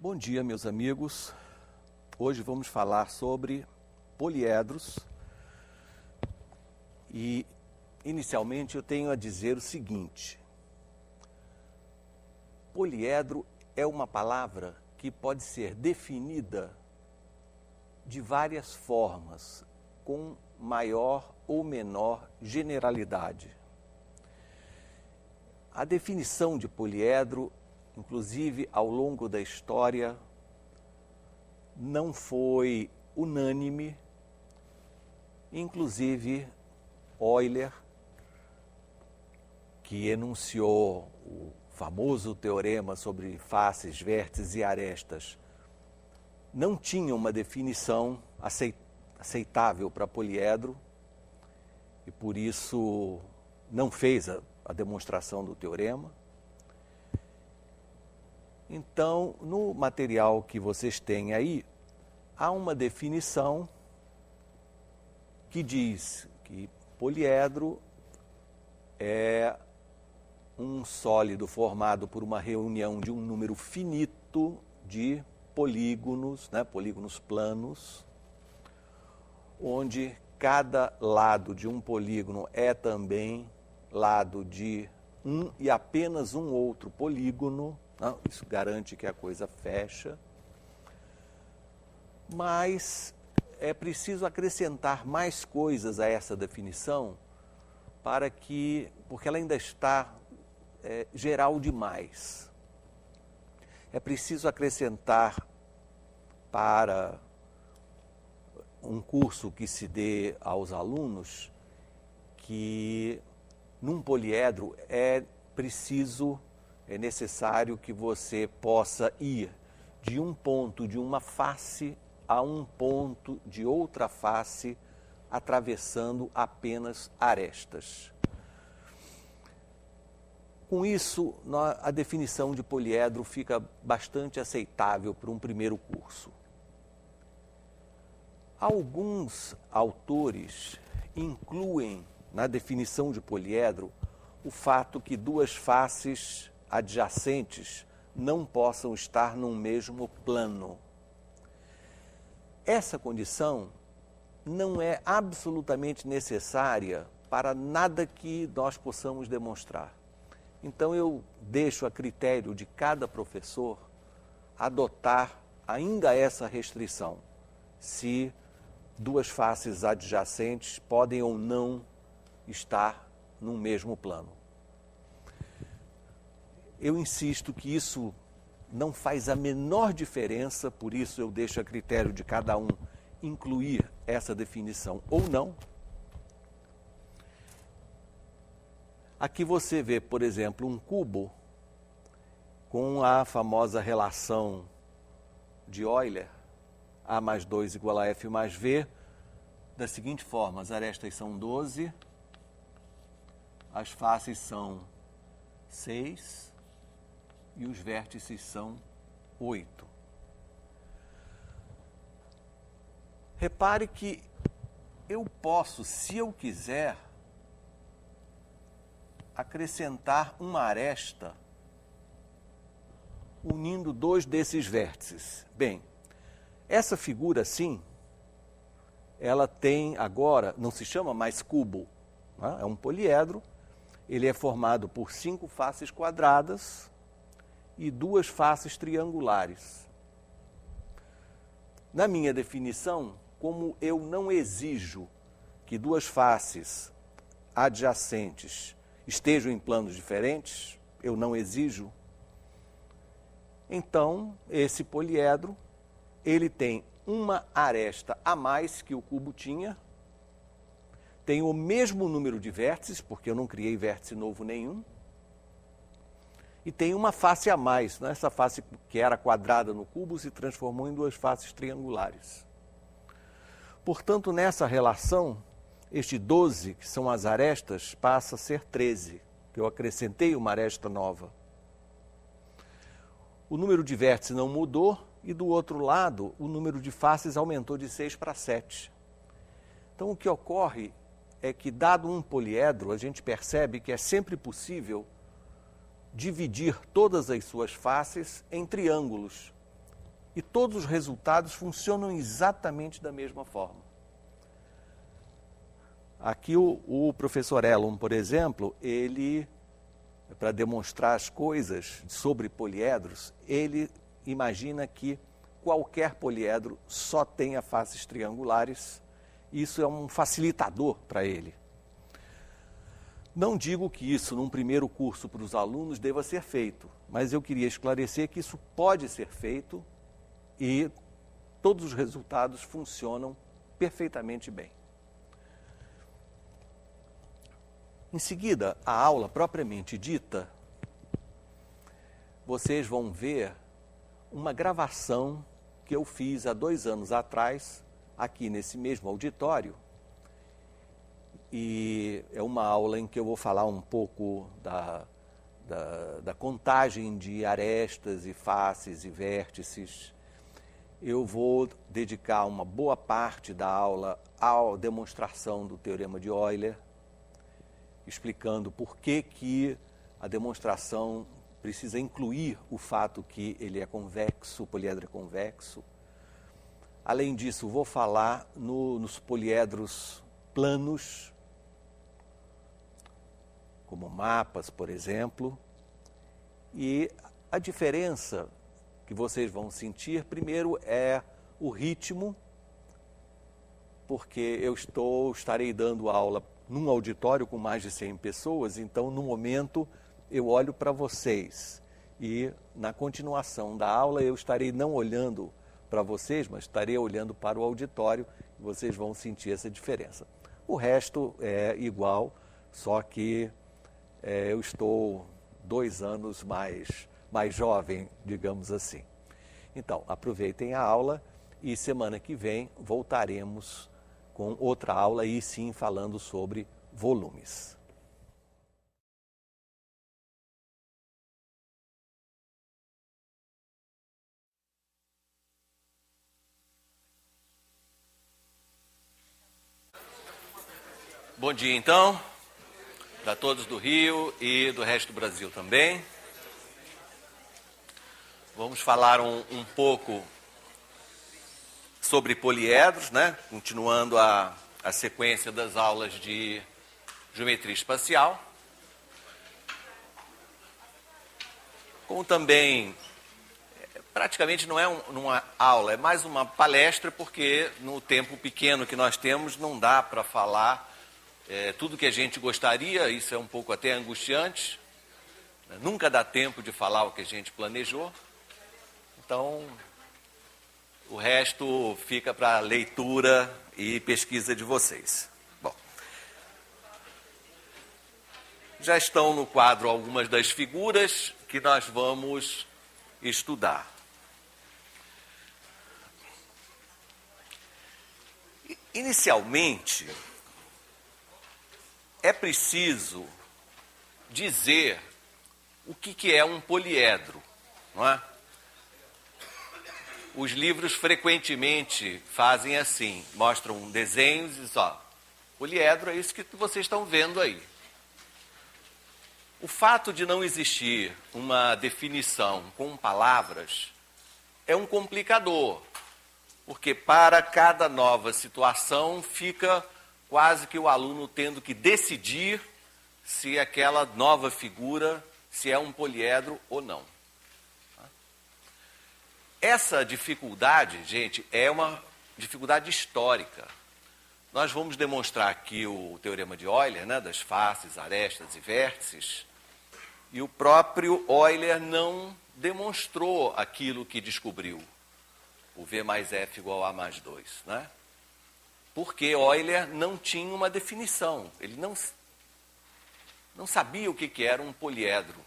Bom dia, meus amigos. Hoje vamos falar sobre poliedros e, inicialmente, eu tenho a dizer o seguinte. Poliedro é uma palavra que pode ser definida de várias formas, com maior ou menor generalidade. A definição de poliedro, inclusive ao longo da história, não foi unânime. Inclusive, Euler, que enunciou o famoso teorema sobre faces, vértices e arestas, não tinha uma definição aceitável para poliedro e, por isso, não fez a demonstração do teorema. Então, no material que vocês têm aí, há uma definição que diz que poliedro é um sólido formado por uma reunião de um número finito de polígonos, polígonos planos, onde cada lado de um polígono é também lado de um e apenas um outro polígono. Isso garante que a coisa fecha, mas é preciso acrescentar mais coisas a essa definição porque ela ainda está geral demais. É preciso acrescentar para um curso que se dê aos alunos que num poliedro é necessário que você possa ir de um ponto de uma face a um ponto de outra face, atravessando apenas arestas. Com isso, a definição de poliedro fica bastante aceitável para um primeiro curso. Alguns autores incluem na definição de poliedro o fato que duas faces adjacentes não possam estar num mesmo plano. Essa condição não é absolutamente necessária para nada que nós possamos demonstrar. Então eu deixo a critério de cada professor adotar ainda essa restrição, se duas faces adjacentes podem ou não estar num mesmo plano. Eu insisto que isso não faz a menor diferença, por isso eu deixo a critério de cada um incluir essa definição ou não. Aqui você vê, por exemplo, um cubo com a famosa relação de Euler, A mais 2 igual a F mais V, da seguinte forma: as arestas são 12, as faces são 6 e os vértices são 8. Repare que eu posso, se eu quiser, acrescentar uma aresta unindo dois desses vértices. Bem, essa figura, sim, ela tem agora, não se chama mais cubo, é um poliedro. Ele é formado por 5 faces quadradas e 2 faces triangulares. Na minha definição, como eu não exijo que duas faces adjacentes estejam em planos diferentes, eu não exijo, então esse poliedro ele tem uma aresta a mais que o cubo tinha, tem o mesmo número de vértices, porque eu não criei vértice novo nenhum, e tem uma face a mais. Essa face que era quadrada no cubo se transformou em 2 faces triangulares. Portanto, nessa relação, este 12, que são as arestas, passa a ser 13, que eu acrescentei uma aresta nova. O número de vértices não mudou e, do outro lado, o número de faces aumentou de 6 para 7. Então, o que ocorre é que, dado um poliedro, a gente percebe que é sempre possível dividir todas as suas faces em triângulos e todos os resultados funcionam exatamente da mesma forma. Aqui o professor Elon, por exemplo, ele, para demonstrar as coisas sobre poliedros, ele imagina que qualquer poliedro só tenha faces triangulares. Isso é um facilitador para ele. Não digo que isso, num primeiro curso para os alunos, deva ser feito, mas eu queria esclarecer que isso pode ser feito e todos os resultados funcionam perfeitamente bem. Em seguida, a aula propriamente dita, vocês vão ver uma gravação que eu fiz há 2 anos atrás, aqui nesse mesmo auditório. E é uma aula em que eu vou falar um pouco da contagem de arestas e faces e vértices. Eu vou dedicar uma boa parte da aula à demonstração do Teorema de Euler, explicando por que a demonstração precisa incluir o fato que ele é convexo, o poliedro é convexo. Além disso, vou falar nos poliedros planos, como mapas, por exemplo, e a diferença que vocês vão sentir, primeiro, é o ritmo, porque eu estarei dando aula num auditório com mais de 100 pessoas, então, no momento, eu olho para vocês e, na continuação da aula, eu estarei não olhando para vocês, mas estarei olhando para o auditório e vocês vão sentir essa diferença. O resto é igual, só que eu estou 2 anos mais jovem, digamos assim. Então, aproveitem a aula e semana que vem voltaremos com outra aula, aí sim falando sobre volumes. Bom dia, então, para todos do Rio e do resto do Brasil também. Vamos falar um pouco sobre poliedros, né? Continuando a sequência das aulas de geometria espacial. Como também, praticamente não é uma aula, é mais uma palestra, porque no tempo pequeno que nós temos não dá para falar tudo que a gente gostaria, isso é um pouco até angustiante. Nunca dá tempo de falar o que a gente planejou. Então, o resto fica para leitura e pesquisa de vocês. Bom, já estão no quadro algumas das figuras que nós vamos estudar. Inicialmente, é preciso dizer o que é um poliedro, não é? Os livros frequentemente fazem assim, mostram desenhos e dizem, poliedro é isso que vocês estão vendo aí. O fato de não existir uma definição com palavras é um complicador, porque para cada nova situação fica quase que o aluno tendo que decidir se aquela nova figura, se é um poliedro ou não. Essa dificuldade, gente, é uma dificuldade histórica. Nós vamos demonstrar aqui o Teorema de Euler, né, das faces, arestas e vértices, e o próprio Euler não demonstrou aquilo que descobriu, o V mais F igual a A mais 2, né? Porque Euler não tinha uma definição, ele não sabia o que era um poliedro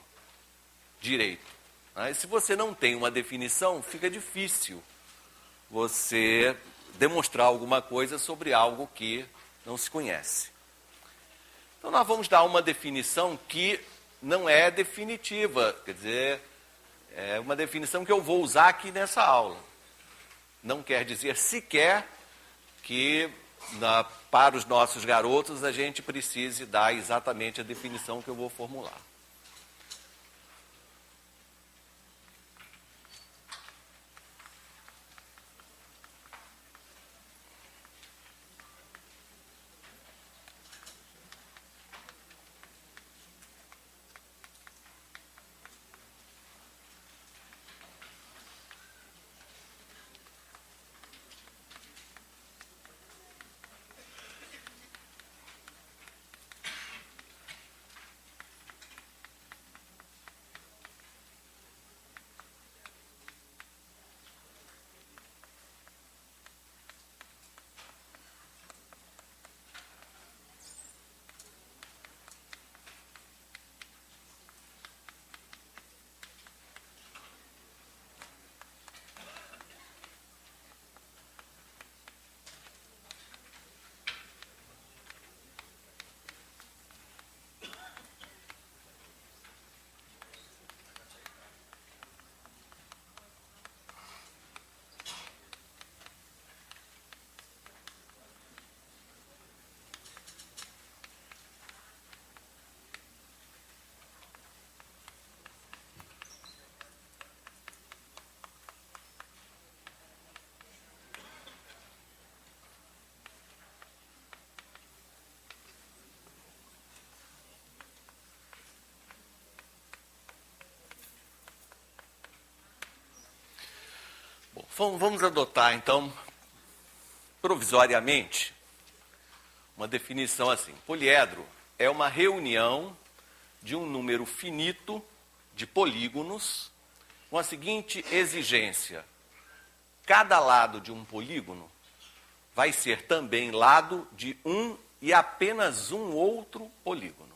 direito. E se você não tem uma definição, fica difícil você demonstrar alguma coisa sobre algo que não se conhece. Então, nós vamos dar uma definição que não é definitiva, quer dizer, é uma definição que eu vou usar aqui nessa aula. Não quer dizer sequer que para os nossos garotos a gente precise dar exatamente a definição que eu vou formular. Vamos adotar, então, provisoriamente, uma definição assim. Poliedro é uma reunião de um número finito de polígonos com a seguinte exigência: cada lado de um polígono vai ser também lado de um e apenas um outro polígono.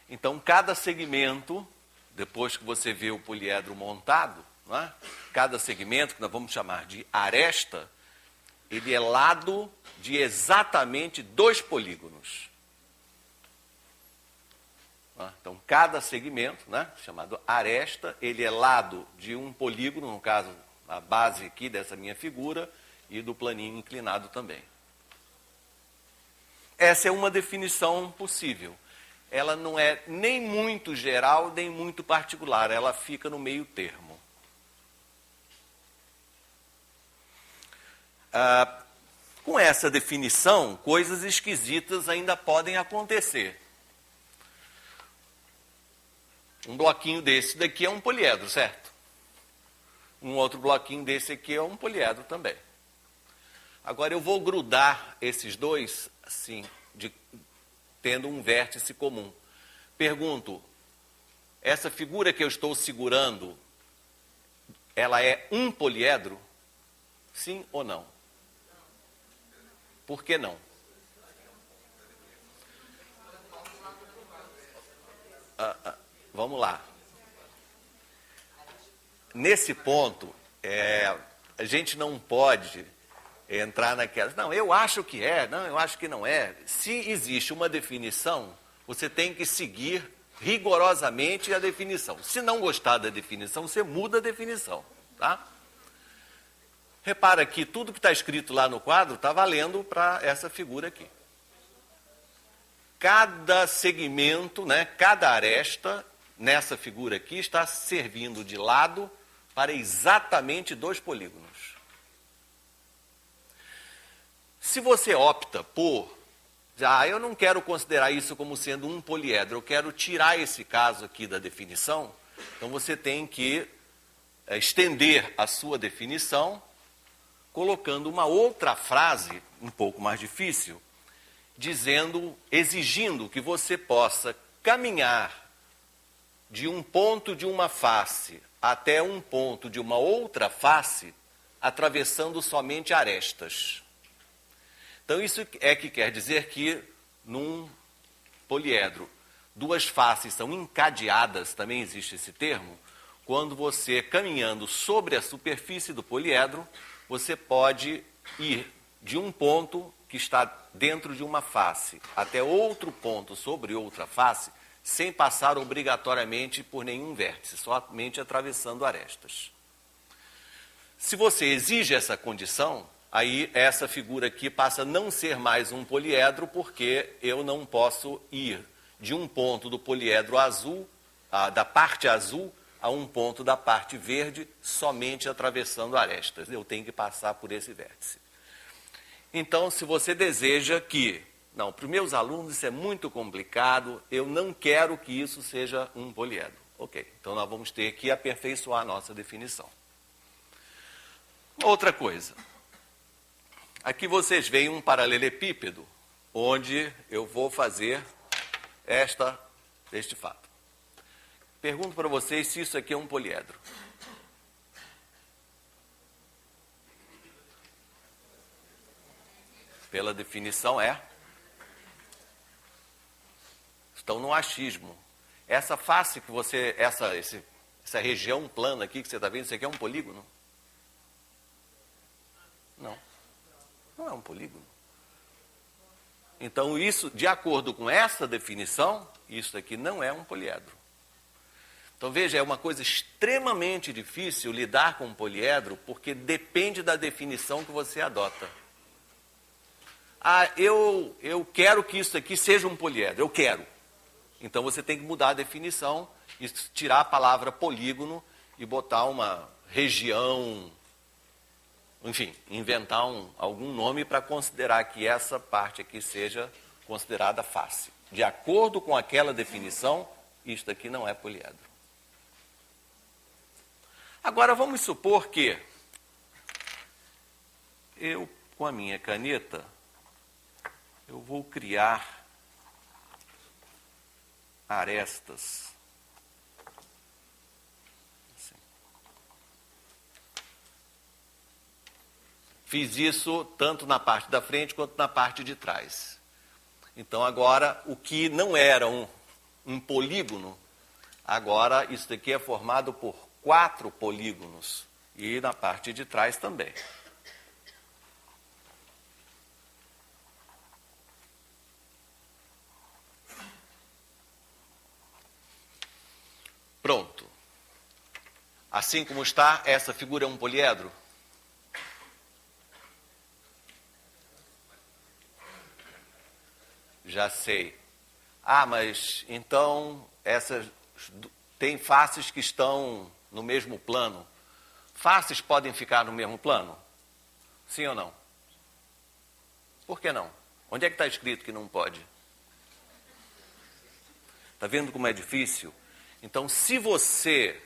Então, cada segmento, depois que você vê o poliedro montado, não é? Cada segmento, que nós vamos chamar de aresta, ele é lado de exatamente 2 polígonos. Então, cada segmento, né, chamado aresta, ele é lado de um polígono, no caso, a base aqui dessa minha figura, e do planinho inclinado também. Essa é uma definição possível. Ela não é nem muito geral, nem muito particular, ela fica no meio termo. Com essa definição, coisas esquisitas ainda podem acontecer. Um bloquinho desse daqui é um poliedro, certo? Um outro bloquinho desse aqui é um poliedro também. Agora eu vou grudar esses dois, assim, tendo um vértice comum. Pergunto, essa figura que eu estou segurando, ela é um poliedro? Sim ou não? Por que não? Vamos lá. Nesse ponto, a gente não pode entrar naquelas... Não, eu acho que é, não, eu acho que não é. Se existe uma definição, você tem que seguir rigorosamente a definição. Se não gostar da definição, você muda a definição, tá? Repara que tudo que está escrito lá no quadro está valendo para essa figura aqui. Cada segmento, né, cada aresta, nessa figura aqui, está servindo de lado para exatamente 2 polígonos. Se você opta por, eu não quero considerar isso como sendo um poliedro, eu quero tirar esse caso aqui da definição, então você tem que estender a sua definição, colocando uma outra frase, um pouco mais difícil, exigindo que você possa caminhar de um ponto de uma face até um ponto de uma outra face, atravessando somente arestas. Então, isso é que quer dizer que, num poliedro, 2 faces são encadeadas, também existe esse termo, quando você, caminhando sobre a superfície do poliedro, você pode ir de um ponto que está dentro de uma face até outro ponto sobre outra face, sem passar obrigatoriamente por nenhum vértice, somente atravessando arestas. Se você exige essa condição, aí essa figura aqui passa a não ser mais um poliedro, porque eu não posso ir de um ponto do poliedro azul, da parte azul, a um ponto da parte verde, somente atravessando arestas. Eu tenho que passar por esse vértice. Então, se você deseja que, não, para os meus alunos isso é muito complicado, eu não quero que isso seja um poliedro. Ok, então nós vamos ter que aperfeiçoar a nossa definição. Outra coisa. Aqui vocês veem um paralelepípedo, onde eu vou fazer este fato. Pergunto para vocês se isso aqui é um poliedro. Pela definição é. Estão no achismo. Essa face que você, essa região plana aqui que você está vendo, isso aqui é um polígono? Não. Não é um polígono. Então, isso, de acordo com essa definição, isso aqui não é um poliedro. Então, veja, é uma coisa extremamente difícil lidar com um poliedro, porque depende da definição que você adota. Eu quero que isso aqui seja um poliedro, eu quero. Então, você tem que mudar a definição e tirar a palavra polígono e botar uma região, enfim, inventar algum nome para considerar que essa parte aqui seja considerada face. De acordo com aquela definição, isto aqui não é poliedro. Agora, vamos supor que eu, com a minha caneta, eu vou criar arestas. Assim. Fiz isso tanto na parte da frente quanto na parte de trás. Então, agora, o que não era um polígono, agora isso daqui é formado por 4 polígonos. E na parte de trás também. Pronto. Assim como está, essa figura é um poliedro? Já sei. Ah, mas então essas tem faces que estão no mesmo plano. Faces podem ficar no mesmo plano? Sim ou não? Por que não? Onde é que está escrito que não pode? Está vendo como é difícil? Então, se você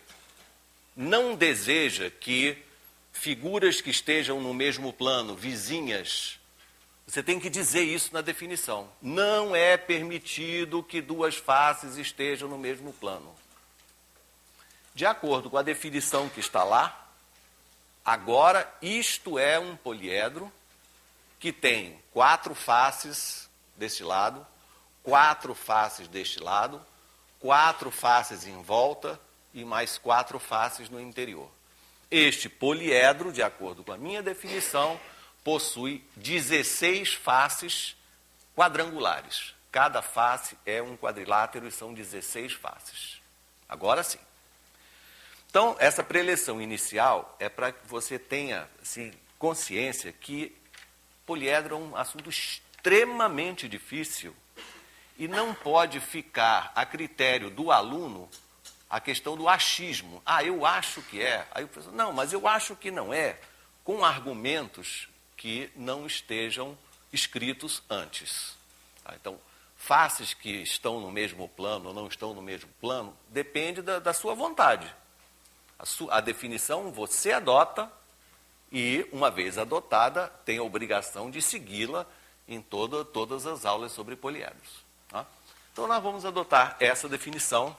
não deseja que figuras que estejam no mesmo plano, vizinhas, você tem que dizer isso na definição. Não é permitido que 2 faces estejam no mesmo plano. De acordo com a definição que está lá, agora isto é um poliedro que tem 4 faces deste lado, 4 faces deste lado, 4 faces em volta e mais 4 faces no interior. Este poliedro, de acordo com a minha definição, possui 16 faces quadrangulares. Cada face é um quadrilátero e são 16 faces. Agora sim. Então, essa preleção inicial é para que você tenha assim, consciência que poliedro é um assunto extremamente difícil e não pode ficar a critério do aluno a questão do achismo. Ah, eu acho que é. Aí o professor, não, mas eu acho que não é, com argumentos que não estejam escritos antes. Então, faces que estão no mesmo plano ou não estão no mesmo plano, depende da sua vontade. A definição você adota e, uma vez adotada, tem a obrigação de segui-la em todas as aulas sobre poliedros. Tá? Então, nós vamos adotar essa definição,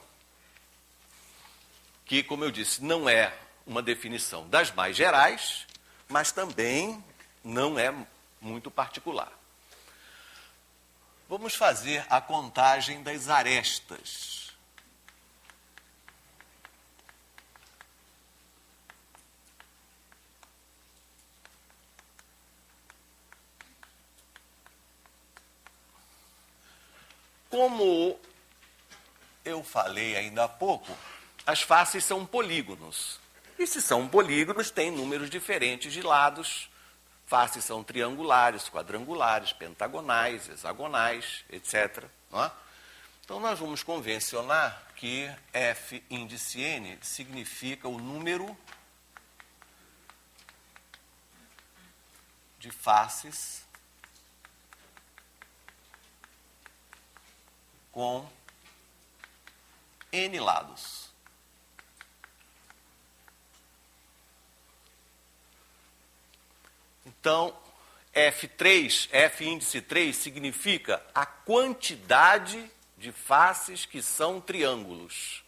que, como eu disse, não é uma definição das mais gerais, mas também não é muito particular. Vamos fazer a contagem das arestas. Como eu falei ainda há pouco, as faces são polígonos. E se são polígonos, tem números diferentes de lados. Faces são triangulares, quadrangulares, pentagonais, hexagonais, etc. Não é? Então, nós vamos convencionar que F índice N significa o número de faces com N lados. Então, F3, F índice 3, significa a quantidade de faces que são triângulos.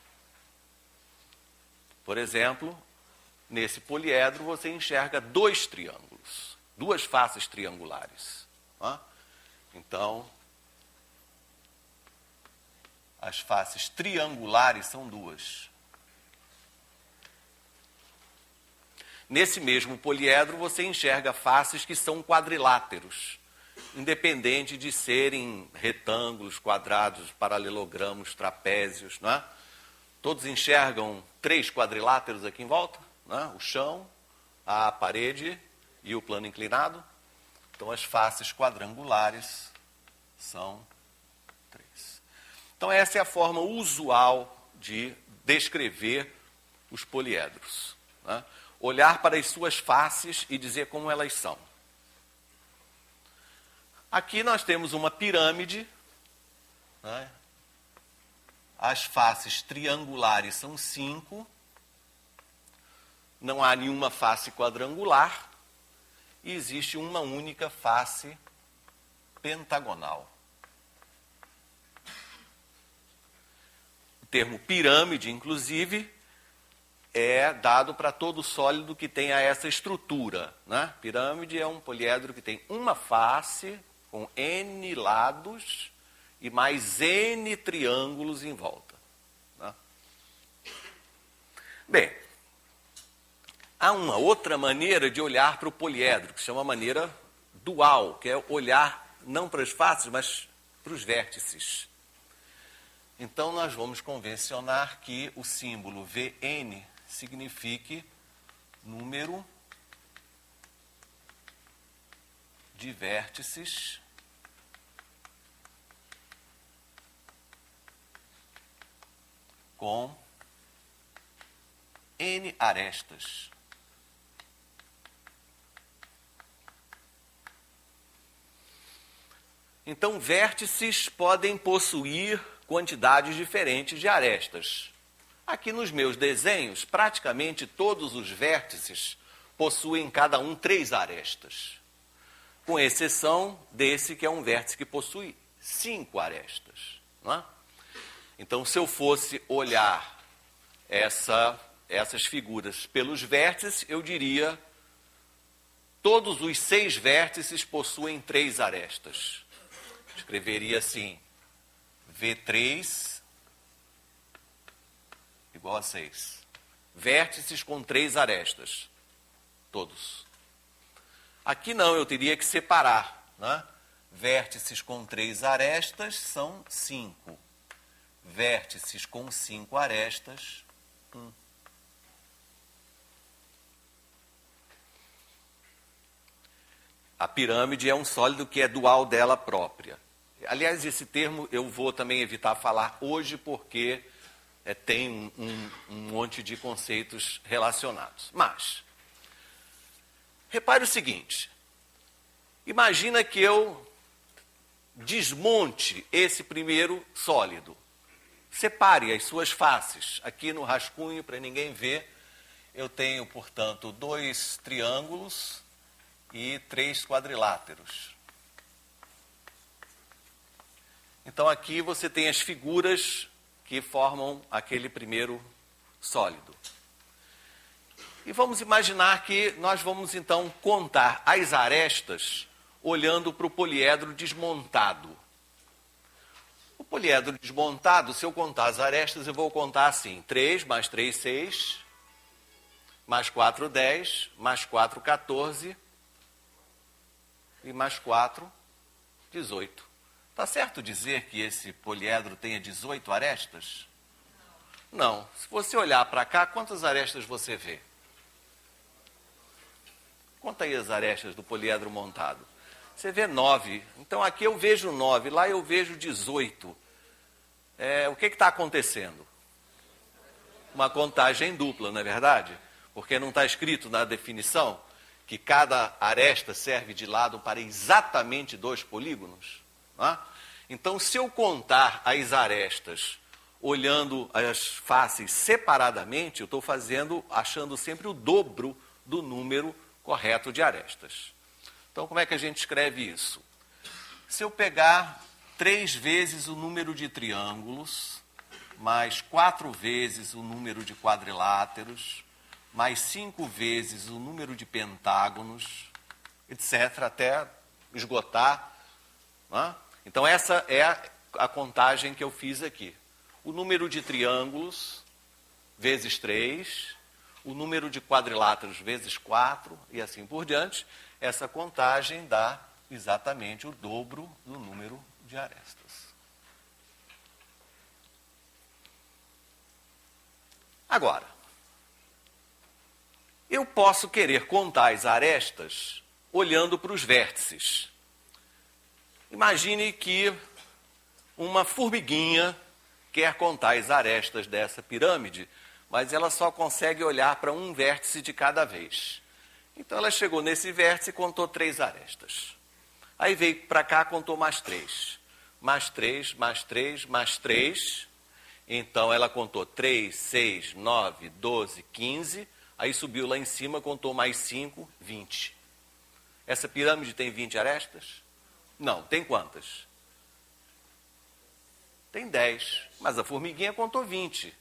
Por exemplo, nesse poliedro você enxerga 2 triângulos, 2 faces triangulares. Tá? Então, as faces triangulares são 2. Nesse mesmo poliedro, você enxerga faces que são quadriláteros, independente de serem retângulos, quadrados, paralelogramos, trapézios. Não é? Todos enxergam 3 quadriláteros aqui em volta, não é? O chão, a parede e o plano inclinado. Então, as faces quadrangulares são 3. Então, essa é a forma usual de descrever os poliedros. Não é? Olhar para as suas faces e dizer como elas são. Aqui nós temos uma pirâmide. Né? As faces triangulares são 5. não há nenhuma face quadrangular e existe uma única face pentagonal. O termo pirâmide, inclusive, é dado para todo sólido que tenha essa estrutura, né? Pirâmide é um poliedro que tem uma face com N lados e mais N triângulos em volta, né? Bem, há uma outra maneira de olhar para o poliedro, que se chama maneira dual, que é olhar não para as faces, mas para os vértices. Então, nós vamos convencionar que o símbolo Vn signifique número de vértices com N arestas. Então, vértices podem possuir quantidades diferentes de arestas. Aqui nos meus desenhos, praticamente todos os vértices possuem cada um 3 arestas, com exceção desse que é um vértice que possui 5 arestas, não é? Então, se eu fosse olhar essas figuras pelos vértices, eu diria todos os 6 vértices possuem 3 arestas. Escreveria assim, V3 igual a 6. Vértices com 3 arestas. Todos. Aqui não, eu teria que separar, né? Vértices com 3 arestas são 5. Vértices com 5 arestas, 1. A pirâmide é um sólido que é dual dela própria. Aliás, esse termo eu vou também evitar falar hoje porque tem um monte de conceitos relacionados. Mas, repare o seguinte, imagina que eu desmonte esse primeiro sólido. Separe as suas faces. Aqui no rascunho, para ninguém ver, eu tenho, portanto, 2 triângulos e 3 quadriláteros. Então, aqui você tem as figuras que formam aquele primeiro sólido. E vamos imaginar que nós vamos, então, contar as arestas olhando para o poliedro desmontado. O poliedro desmontado, se eu contar as arestas, eu vou contar assim, 3 mais 3, 6, mais 4, 10, mais 4, 14, e mais 4, 18. Está certo dizer que esse poliedro tenha 18 arestas? Não. Se você olhar para cá, quantas arestas você vê? Conta aí as arestas do poliedro montado. Você vê 9. Então aqui eu vejo 9, lá eu vejo 18. O que está acontecendo? Uma contagem dupla, não é verdade? Porque não está escrito na definição que cada aresta serve de lado para exatamente 2 polígonos? Não é? Então, se eu contar as arestas olhando as faces separadamente, eu estou achando sempre o dobro do número correto de arestas. Então, como é que a gente escreve isso? Se eu pegar 3 vezes o número de triângulos, mais 4 vezes o número de quadriláteros, mais 5 vezes o número de pentágonos, etc., até esgotar, não é? Então, essa é a contagem que eu fiz aqui. O número de triângulos vezes 3, o número de quadriláteros vezes 4 e assim por diante. Essa contagem dá exatamente o dobro do número de arestas. Agora, eu posso querer contar as arestas olhando para os vértices. Imagine que uma formiguinha quer contar as arestas dessa pirâmide, mas ela só consegue olhar para um vértice de cada vez. Então ela chegou nesse vértice e contou 3 arestas. Aí veio para cá, contou mais 3. Mais 3, mais 3, mais 3. Então ela contou 3, 6, 9, 12, 15. Aí subiu lá em cima, contou mais 5, 20. Essa pirâmide tem 20 arestas? Não, tem quantas? Tem 10, mas a formiguinha contou 20.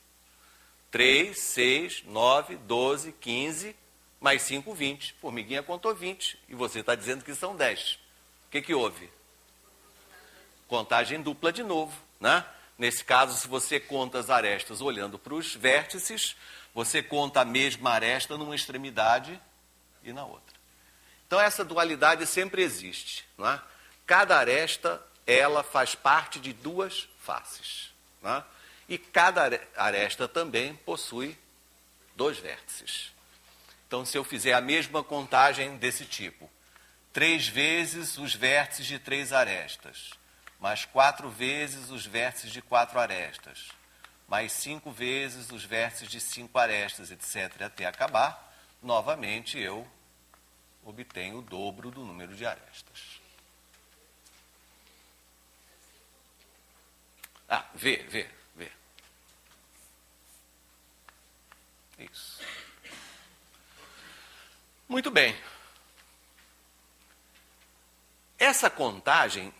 3, 6, 9, 12, 15, mais 5, 20. Formiguinha contou 20 e você está dizendo que são 10. O que houve? Contagem dupla de novo, né? Nesse caso, se você conta as arestas olhando para os vértices, você conta a mesma aresta numa extremidade e na outra. Então, essa dualidade sempre existe, não é? Cada aresta, ela faz parte de duas faces, não é? E cada aresta também possui 2 vértices. Então, se eu fizer a mesma contagem desse tipo, 3 vezes os vértices de 3 arestas, mais 4 vezes os vértices de 4 arestas, mais 5 vezes os vértices de 5 arestas, etc., até acabar, novamente eu obtenho o dobro do número de arestas. Vê. Isso. Muito bem. Essa contagem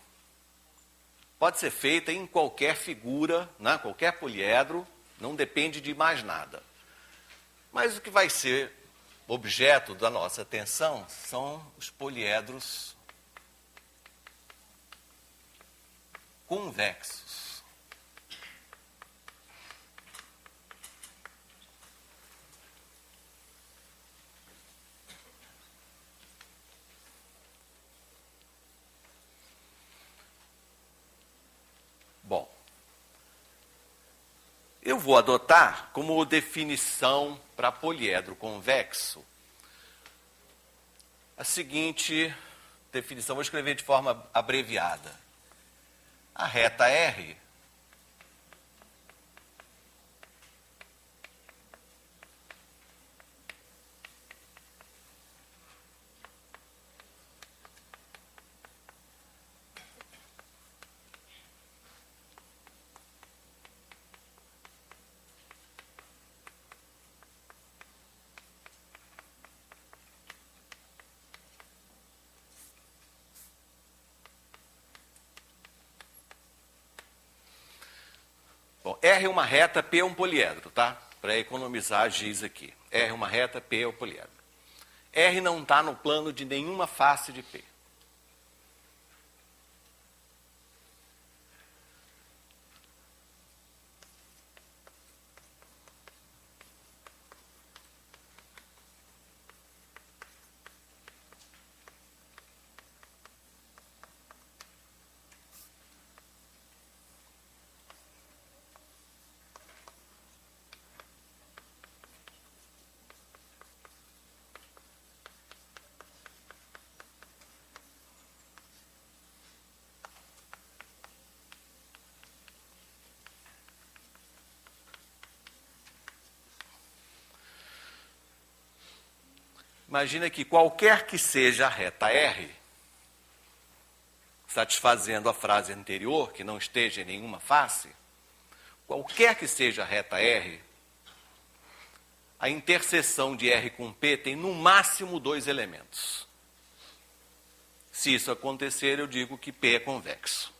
pode ser feita em qualquer figura, né? Qualquer poliedro, não depende de mais nada. Mas o que vai ser objeto da nossa atenção são os poliedros convexos. Bom, eu vou adotar como definição para poliedro convexo a seguinte definição, vou escrever de forma abreviada. A reta R R é uma reta, P é um poliedro, tá? Para economizar giz aqui. R é uma reta, P é um poliedro. R não está no plano de nenhuma face de P. Imagina que qualquer que seja a reta R, satisfazendo a frase anterior, que não esteja em nenhuma face, qualquer que seja a reta R, a interseção de R com P tem no máximo 2 elementos. Se isso acontecer, eu digo que P é convexo.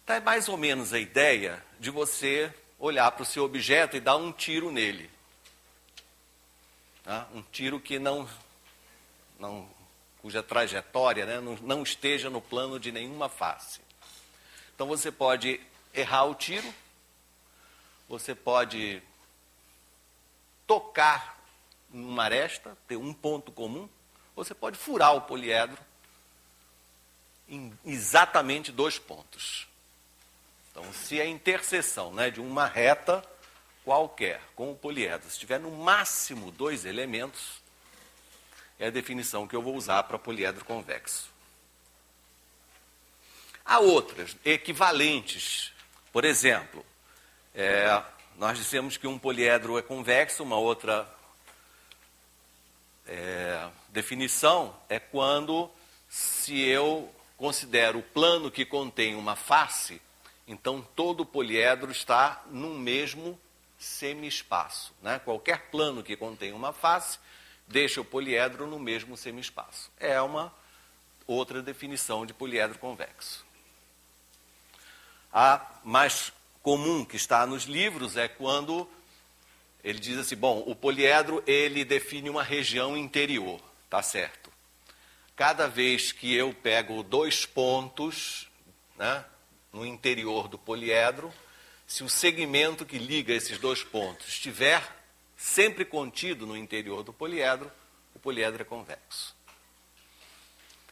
Então, é mais ou menos a ideia de você olhar para o seu objeto e dar um tiro nele. Tá? Um tiro que cuja trajetória, né, não esteja no plano de nenhuma face. Então, você pode errar o tiro, você pode tocar numa aresta, ter um ponto comum, você pode furar o poliedro em exatamente 2 pontos. Então, se a interseção, né, de uma reta qualquer com o poliedro estiver no máximo 2 elementos, é a definição que eu vou usar para poliedro convexo. Há outras, equivalentes. Por exemplo, nós dissemos que um poliedro é convexo, uma outra definição é quando, se eu considero o plano que contém uma face, então todo o poliedro está num mesmo semi-espaço, né? Qualquer plano que contém uma face deixa o poliedro no mesmo semi-espaço. É uma outra definição de poliedro convexo. A mais comum que está nos livros é quando ele diz assim, bom, o poliedro ele define uma região interior, tá certo? Cada vez que eu pego 2 pontos, né, no interior do poliedro, se o segmento que liga esses 2 pontos estiver sempre contido no interior do poliedro, o poliedro é convexo.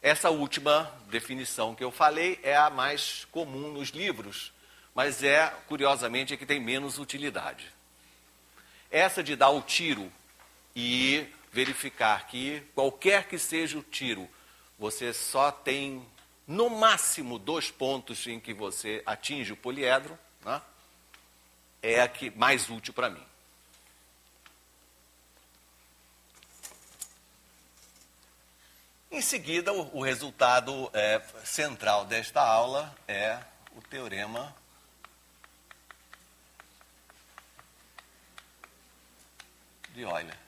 Essa última definição que eu falei é a mais comum nos livros, mas curiosamente, que tem menos utilidade. Essa de dar o tiro e verificar que, qualquer que seja o tiro, você só tem, no máximo, 2 pontos em que você atinge o poliedro, né? É a que mais útil para mim. Em seguida, o resultado central desta aula é o teorema de Euler.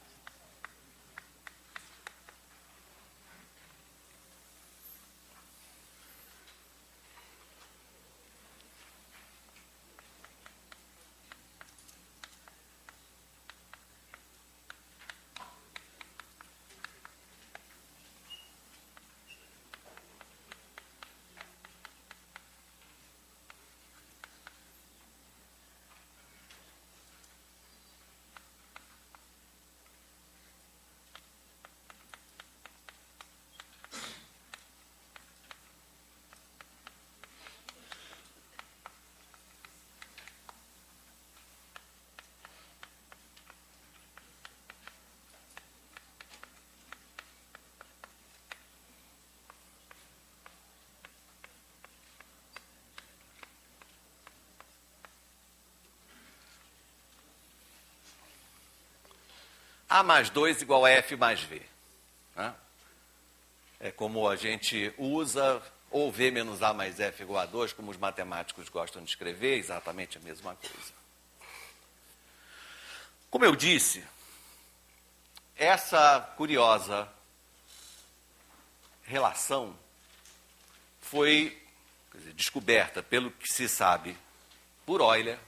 A mais 2 igual a F mais V. Né? É como a gente usa, ou V menos A mais F igual a 2, como os matemáticos gostam de escrever, exatamente a mesma coisa. Como eu disse, essa curiosa relação foi descoberta, pelo que se sabe, por Euler,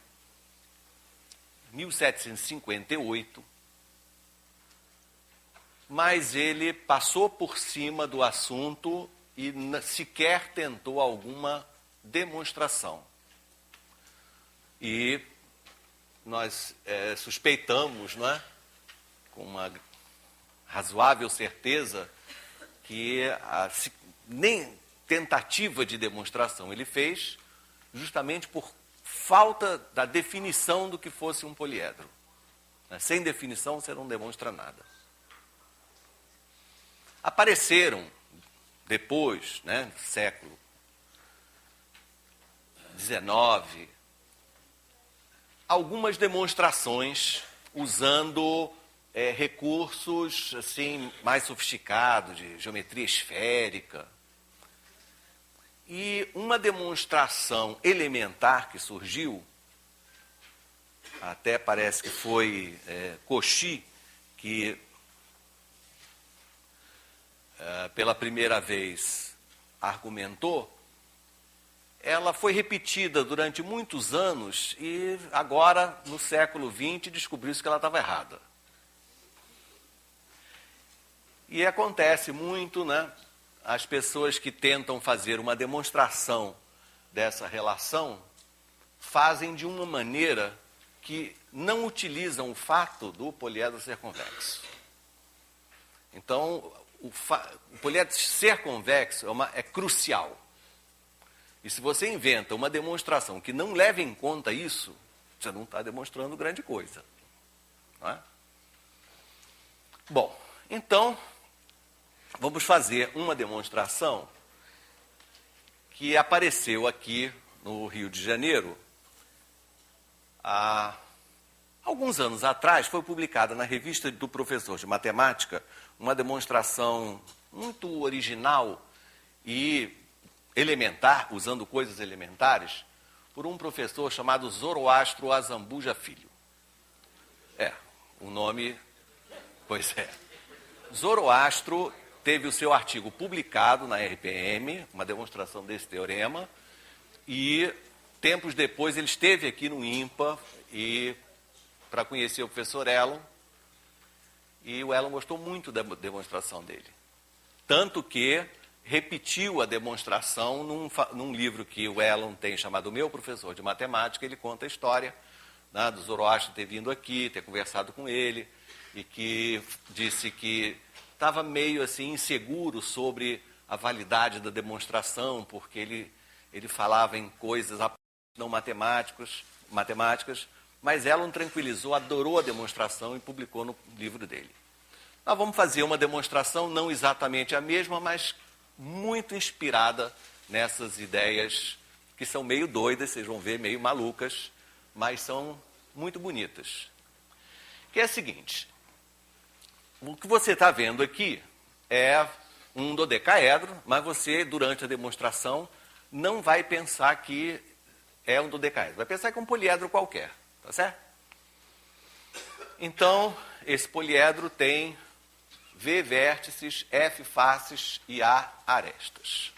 em 1758, mas ele passou por cima do assunto e sequer tentou alguma demonstração. E nós suspeitamos, não é, com uma razoável certeza, que nem tentativa de demonstração ele fez, justamente por falta da definição do que fosse um poliedro. Sem definição você não demonstra nada. Apareceram depois, né, século XIX, algumas demonstrações usando recursos assim, mais sofisticados, de geometria esférica. E uma demonstração elementar que surgiu, até parece que foi Cauchy que pela primeira vez argumentou, ela foi repetida durante muitos anos e agora, no século XX, descobriu-se que ela estava errada. E acontece muito, né? As pessoas que tentam fazer uma demonstração dessa relação fazem de uma maneira que não utilizam o fato do poliedro ser convexo. Então, o poliedro ser convexo é crucial. E se você inventa uma demonstração que não leva em conta isso, você não está demonstrando grande coisa. Não é? Bom, então, vamos fazer uma demonstração que apareceu aqui no Rio de Janeiro há Alguns anos atrás foi publicada na revista do professor de matemática uma demonstração muito original e elementar, usando coisas elementares, por um professor chamado Zoroastro Azambuja Filho. O nome, pois é. Zoroastro teve o seu artigo publicado na RPM, uma demonstração desse teorema, e tempos depois ele esteve aqui no IMPA para conhecer o professor Elon, e o Elon gostou muito da demonstração dele. Tanto que repetiu a demonstração num livro que o Elon tem chamado Meu Professor de Matemática. Ele conta a história, né, do Zoroastro ter vindo aqui, ter conversado com ele, e que disse que estava meio assim inseguro sobre a validade da demonstração, porque ele falava em coisas não matemáticas, mas Elon tranquilizou, adorou a demonstração e publicou no livro dele. Nós vamos fazer uma demonstração, não exatamente a mesma, mas muito inspirada nessas ideias que são meio doidas, vocês vão ver, meio malucas, mas são muito bonitas. Que é a seguinte: o que você está vendo aqui é um dodecaedro, mas você, durante a demonstração, não vai pensar que é um dodecaedro, vai pensar que é um poliedro qualquer, tá certo? Então, esse poliedro tem V vértices, F faces e A arestas.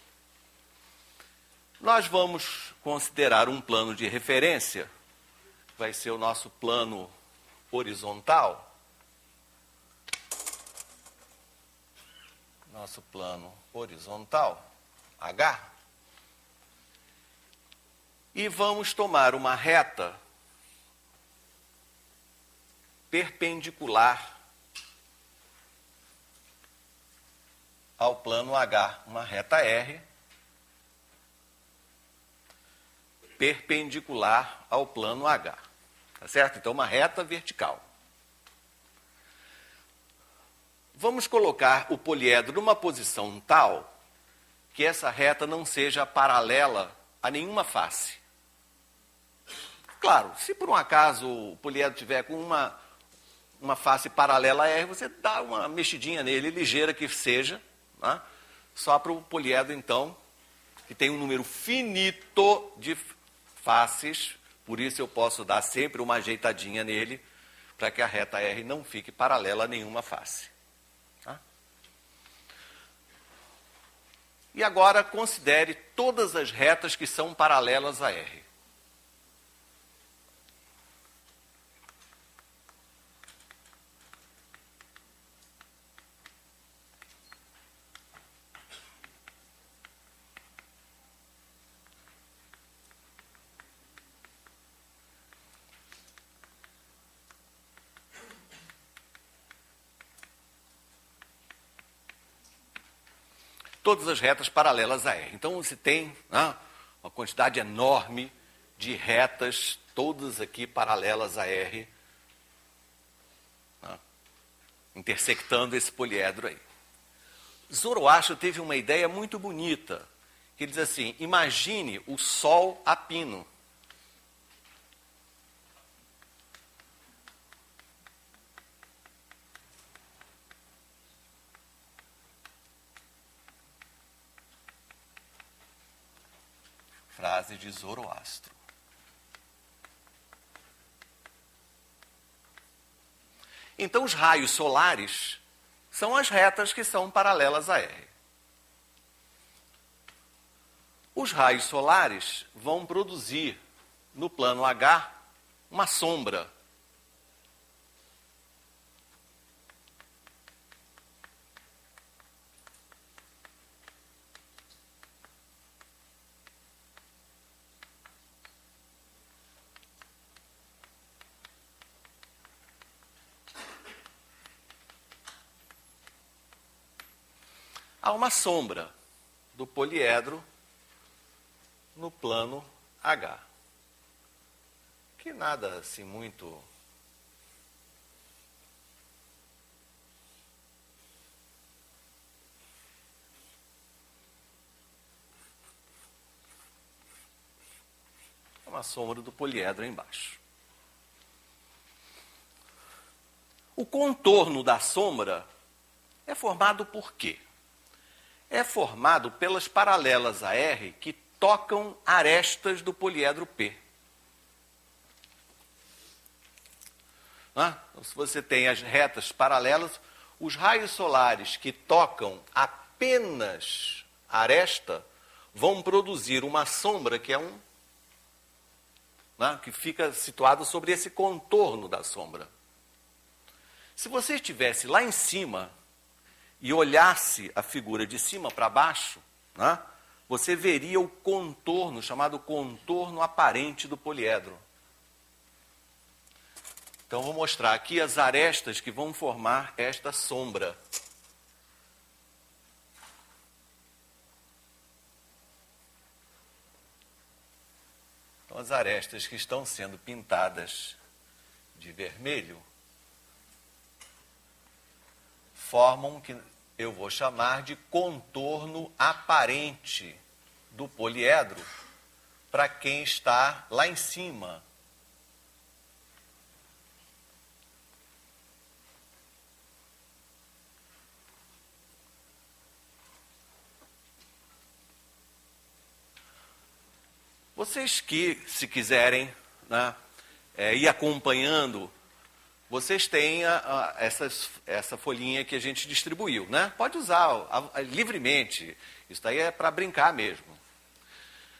Nós vamos considerar um plano de referência, vai ser o nosso plano horizontal. Nosso plano horizontal, H. E vamos tomar uma reta perpendicular ao plano H, uma reta R, perpendicular ao plano H. Tá certo? Então, uma reta vertical. Vamos colocar o poliedro numa posição tal que essa reta não seja paralela a nenhuma face. Claro, se por um acaso o poliedro tiver com uma face paralela a R, você dá uma mexidinha nele, ligeira que seja, né? Só para o poliedro, então, que tem um número finito de faces, por isso eu posso dar sempre uma ajeitadinha nele, para que a reta R não fique paralela a nenhuma face. Tá? E agora considere todas as retas que são paralelas a R. Todas as retas paralelas a R. Então, você tem uma quantidade enorme de retas, todas aqui paralelas a R, intersectando esse poliedro aí. Zoroastro teve uma ideia muito bonita, que ele diz assim: imagine o Sol a pino. Frase de Zoroastro. Então, os raios solares são as retas que são paralelas a R. Os raios solares vão produzir, no plano H, uma sombra. Há uma sombra do poliedro no plano H. Que nada assim muito uma sombra do poliedro embaixo. O contorno da sombra é formado por quê? É formado pelas paralelas a R que tocam arestas do poliedro P. Então, se você tem as retas paralelas, os raios solares que tocam apenas a aresta vão produzir uma sombra que é que fica situado sobre esse contorno da sombra. Se você estivesse lá em cima e olhasse a figura de cima para baixo, você veria o contorno, chamado contorno aparente do poliedro. Então, vou mostrar aqui as arestas que vão formar esta sombra. Então, as arestas que estão sendo pintadas de vermelho formam o que eu vou chamar de contorno aparente do poliedro para quem está lá em cima. Vocês que, se quiserem, ir acompanhando, vocês têm essa folhinha que a gente distribuiu, Pode usar livremente, isso daí é para brincar mesmo.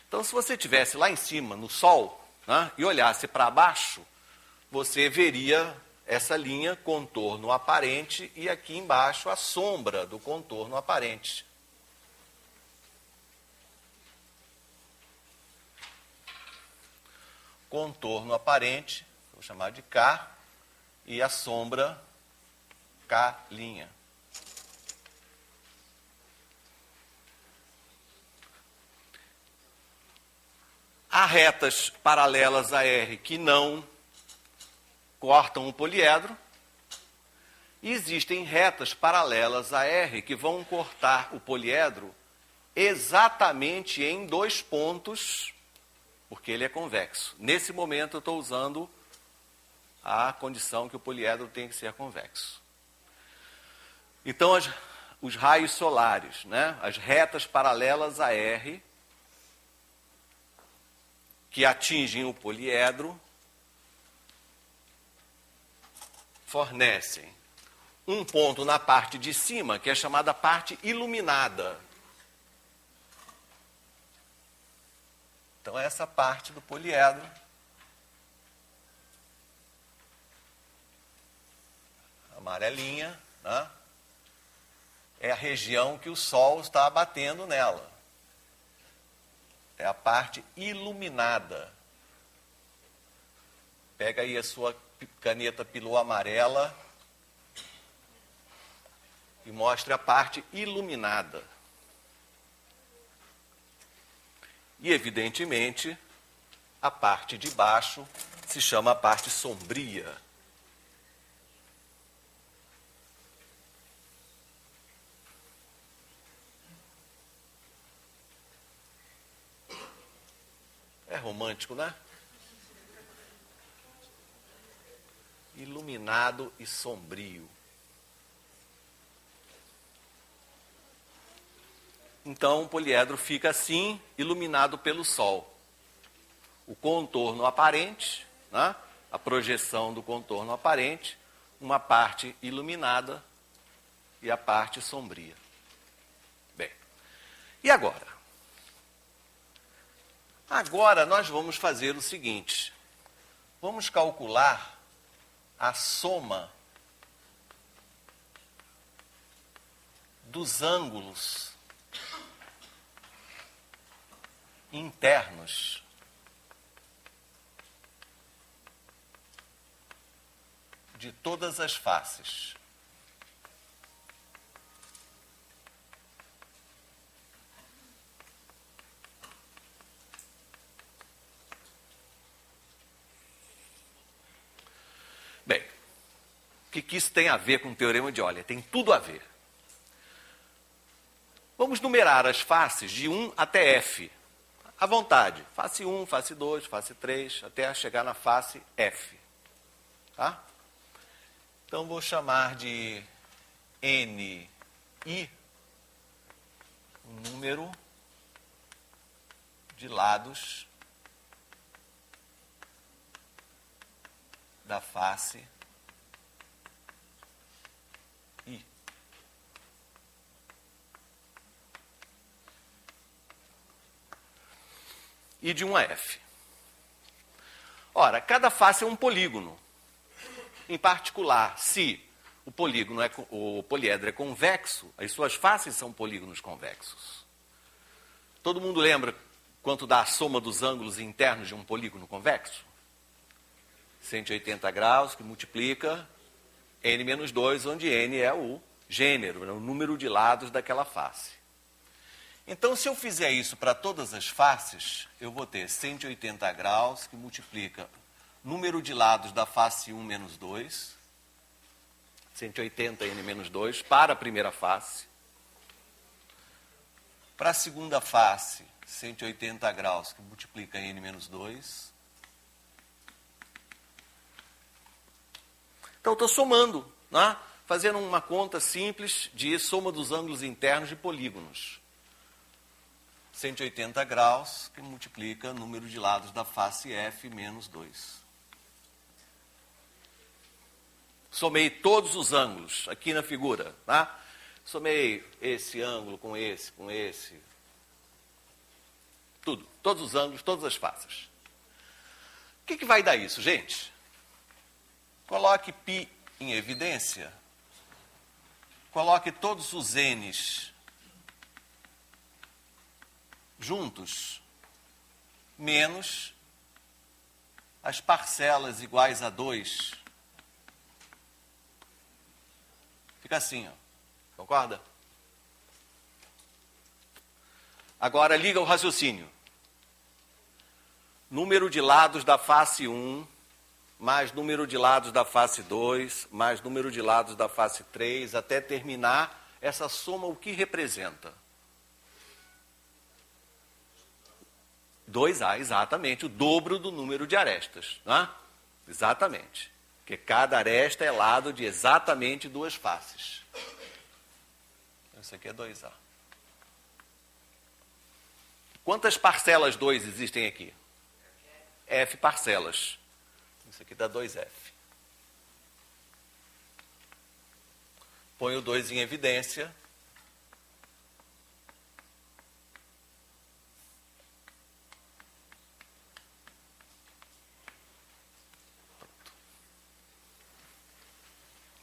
Então, se você estivesse lá em cima, no sol, e olhasse para baixo, você veria essa linha, contorno aparente, e aqui embaixo a sombra do contorno aparente. Contorno aparente, vou chamar de K, e a sombra K'. Há retas paralelas a R que não cortam o poliedro, e existem retas paralelas a R que vão cortar o poliedro exatamente em 2 pontos, porque ele é convexo. Nesse momento eu estou usando a condição que o poliedro tem que ser convexo. Então, os raios solares, as retas paralelas a R, que atingem o poliedro, fornecem um ponto na parte de cima, que é chamada parte iluminada. Então, essa parte do poliedro amarelinha, é a região que o Sol está batendo nela. É a parte iluminada. Pega aí a sua caneta Pilot amarela e mostre a parte iluminada. E, evidentemente, a parte de baixo se chama a parte sombria. É romântico, Iluminado e sombrio. Então, o poliedro fica assim, iluminado pelo Sol. O contorno aparente, a projeção do contorno aparente, uma parte iluminada e a parte sombria. Bem, e agora? Agora nós vamos fazer o seguinte. Vamos calcular a soma dos ângulos internos de todas as faces. Bem, o que isso tem a ver com o teorema de Euler? Tem tudo a ver. Vamos numerar as faces de 1 até F. À vontade. Face 1, face 2, face 3, até chegar na face F. Tá? Então, vou chamar de NI o número de lados da face I. I de 1 a F. Ora, cada face é um polígono. Em particular, se o poliedro é convexo, as suas faces são polígonos convexos. Todo mundo lembra quanto dá a soma dos ângulos internos de um polígono convexo? 180 graus, que multiplica n-2, onde n é o gênero, o número de lados daquela face. Então, se eu fizer isso para todas as faces, eu vou ter 180 graus, que multiplica número de lados da face 1 menos 2, 180 n menos 2, para a primeira face. Para a segunda face, 180 graus, que multiplica n menos 2. Então, estou somando, né? Fazendo uma conta simples de soma dos ângulos internos de polígonos. 180 graus, que multiplica o número de lados da face F menos 2. Somei todos os ângulos aqui na figura, tá? Somei esse ângulo com esse. Tudo, todos os ângulos, todas as faces. O que vai dar isso, gente? Coloque π em evidência. Coloque todos os n's juntos, menos as parcelas iguais a 2. Fica assim, ó. Concorda? Agora liga o raciocínio. Número de lados da face 1, mais número de lados da face 2, mais número de lados da face 3, até terminar essa soma, o que representa? 2A, exatamente, o dobro do número de arestas, né? Exatamente. Porque cada aresta é lado de exatamente 2 faces. Isso aqui é 2A. Quantas parcelas 2 existem aqui? F parcelas. Isso aqui dá 2F. Põe o 2 em evidência.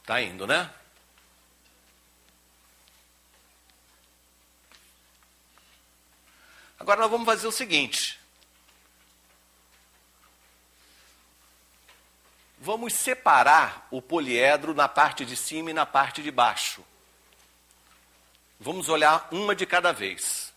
Está indo, né? Agora nós vamos fazer o seguinte. Vamos separar o poliedro na parte de cima e na parte de baixo. Vamos olhar uma de cada vez.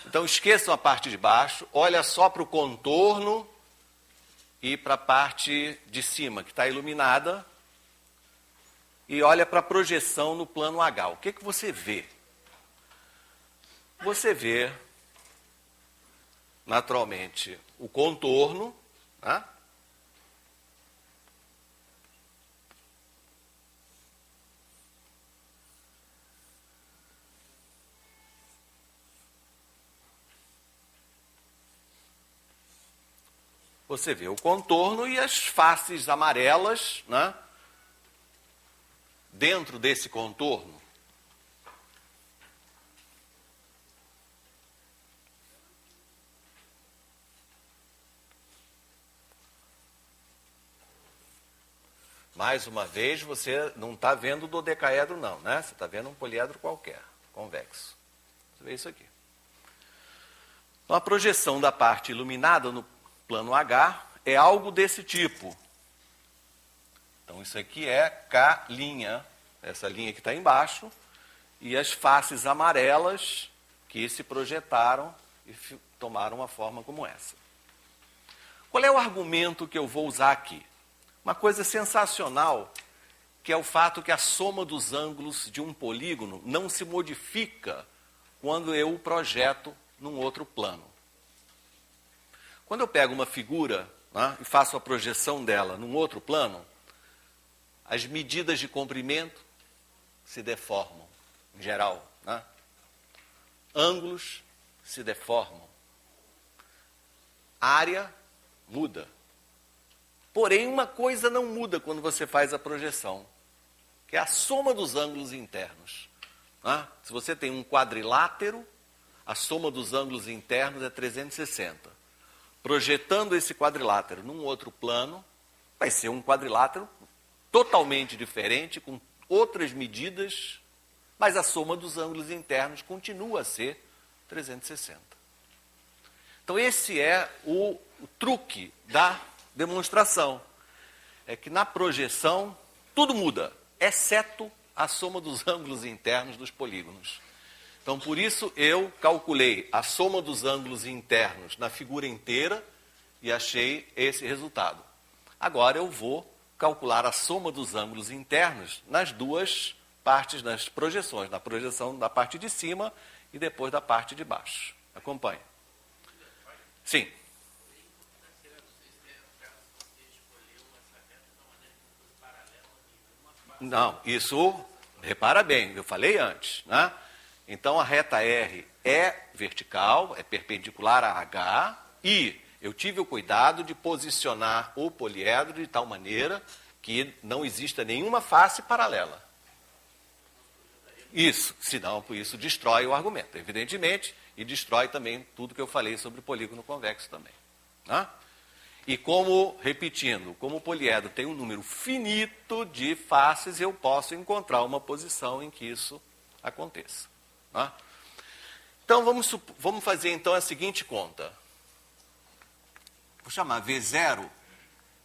Então, esqueçam a parte de baixo, olha só para o contorno e para a parte de cima, que está iluminada, e olha para a projeção no plano H. O que você vê? Você vê, naturalmente, o contorno, né? Você vê o contorno e as faces amarelas, né? Dentro desse contorno. Mais uma vez, você não está vendo o dodecaedro não, né? Você está vendo um poliedro qualquer, convexo. Você vê isso aqui. Então, a projeção da parte iluminada no plano H é algo desse tipo. Então, isso aqui é K', essa linha que está embaixo, e as faces amarelas que se projetaram e tomaram uma forma como essa. Qual é o argumento que eu vou usar aqui? Uma coisa sensacional, que é o fato que a soma dos ângulos de um polígono não se modifica quando eu o projeto num outro plano. Quando eu pego uma figura, né, e faço a projeção dela num outro plano, as medidas de comprimento se deformam, em geral. Né? Ângulos se deformam. Área muda. Porém, uma coisa não muda quando você faz a projeção, que é a soma dos ângulos internos. Né? Se você tem um quadrilátero, a soma dos ângulos internos é 360. Projetando esse quadrilátero num outro plano, vai ser um quadrilátero totalmente diferente, com outras medidas, mas a soma dos ângulos internos continua a ser 360. Então esse é o truque da demonstração. É que na projeção tudo muda, exceto a soma dos ângulos internos dos polígonos. Então por isso eu calculei a soma dos ângulos internos na figura inteira e achei esse resultado. Agora eu vou calcular a soma dos ângulos internos nas duas partes, nas projeções, na projeção da parte de cima e depois da parte de baixo. Acompanhe. Sim. Não, isso, repara bem, eu falei antes, né? Então a reta R é vertical, é perpendicular a H, e eu tive o cuidado de posicionar o poliedro de tal maneira que não exista nenhuma face paralela. Isso, senão isso destrói o argumento, evidentemente, e destrói também tudo que eu falei sobre o polígono convexo também. Né? E como, repetindo, como o poliedro tem um número finito de faces, eu posso encontrar uma posição em que isso aconteça. Né? Então vamos fazer então a seguinte conta. Vou chamar V0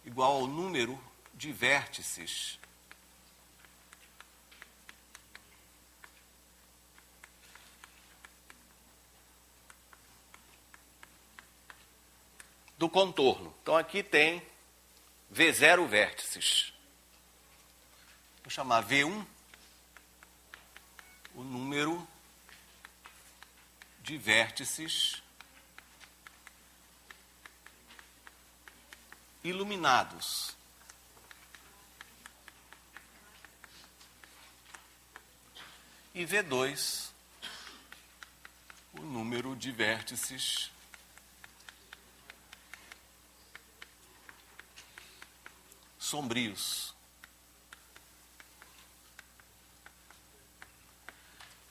igual ao número de vértices do contorno. Então aqui tem V0 vértices. Vou chamar V1 o número de vértices iluminados. E V2 o número de vértices sombrios.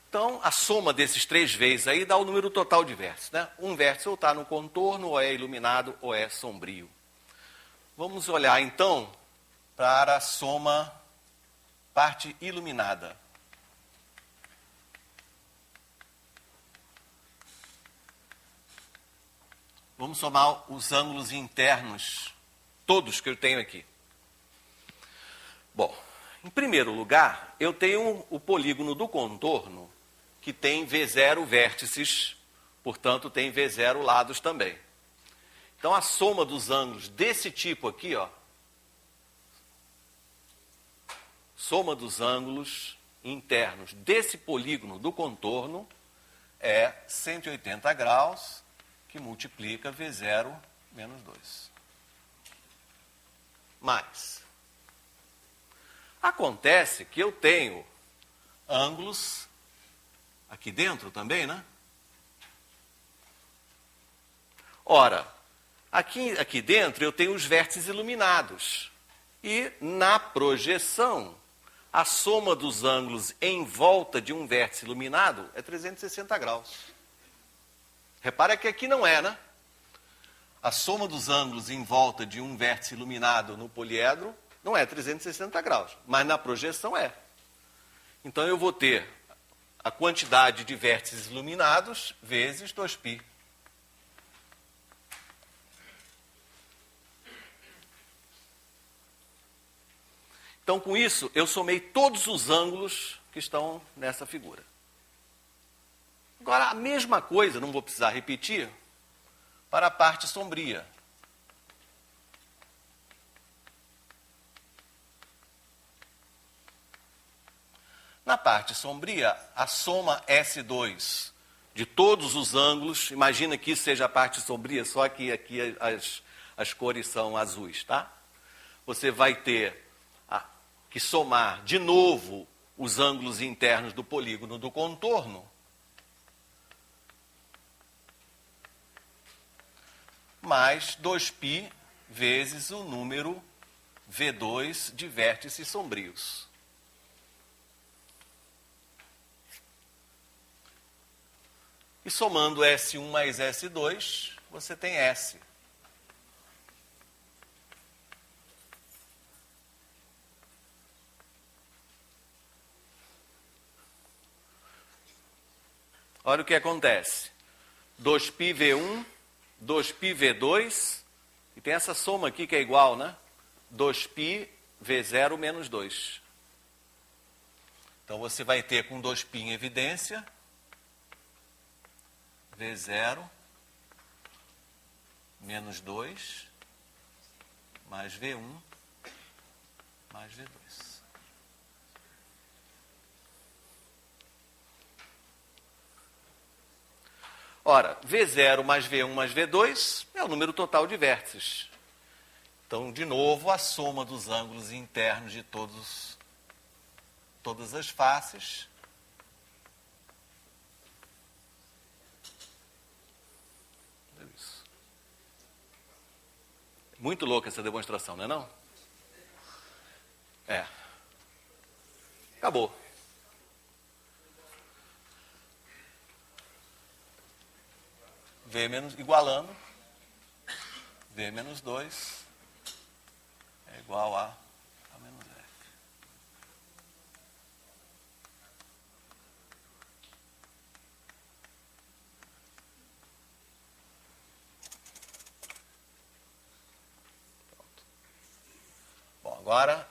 Então, a soma desses três vezes aí dá o número total de vértices. Né? Um vértice ou está no contorno, ou é iluminado, ou é sombrio. Vamos olhar, então, para a soma parte iluminada. Vamos somar os ângulos internos, todos que eu tenho aqui. Bom, em primeiro lugar, eu tenho o polígono do contorno, que tem V0 vértices, portanto tem V0 lados também. Então a soma dos ângulos desse tipo aqui, ó, soma dos ângulos internos desse polígono do contorno é 180 graus, que multiplica V0 menos 2. Mas acontece que eu tenho ângulos aqui dentro também, né? Ora, aqui dentro eu tenho os vértices iluminados. E na projeção, a soma dos ângulos em volta de um vértice iluminado é 360 graus. Repara que aqui não é, né? A soma dos ângulos em volta de um vértice iluminado no poliedro não é 360 graus, mas na projeção é. Então eu vou ter a quantidade de vértices iluminados vezes 2π. Então, com isso, eu somei todos os ângulos que estão nessa figura. Agora, a mesma coisa, não vou precisar repetir, para a parte sombria. Na parte sombria, a soma S2 de todos os ângulos, imagina que isso seja a parte sombria, só que aqui as cores são azuis, tá? Você vai ter que somar de novo os ângulos internos do polígono do contorno, mais 2π vezes o número V2 de vértices sombrios. E somando S1 mais S2, você tem S. Olha o que acontece. 2πV1, 2πV2, e tem essa soma aqui que é igual, né? 2πV0 menos 2. Então você vai ter com 2π em evidência, V0 menos 2 mais V1 mais V2. Ora, V0 mais V1 mais V2 é o número total de vértices. Então, de novo, a soma dos ângulos internos de todas as faces é isso. Muito louca essa demonstração, não é não? É. Acabou. V menos, igualando, V menos 2 é igual a menos F. Pronto. Bom, agora,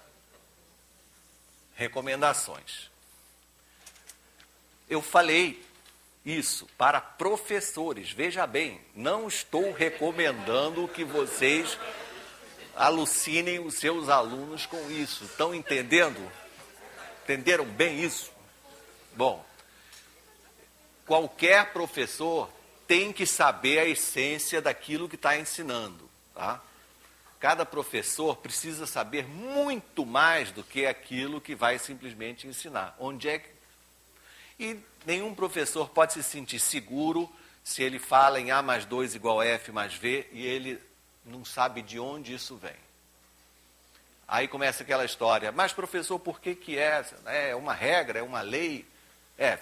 recomendações. Eu falei isso para professores. Veja bem, não estou recomendando que vocês alucinem os seus alunos com isso. Estão entendendo? Entenderam bem isso? Bom, qualquer professor tem que saber a essência daquilo que está ensinando, tá? Cada professor precisa saber muito mais do que aquilo que vai simplesmente ensinar. Onde é que... E nenhum professor pode se sentir seguro se ele fala em A mais 2 igual a F mais V e ele não sabe de onde isso vem. Aí começa aquela história, mas professor, por que é? É uma regra, é uma lei?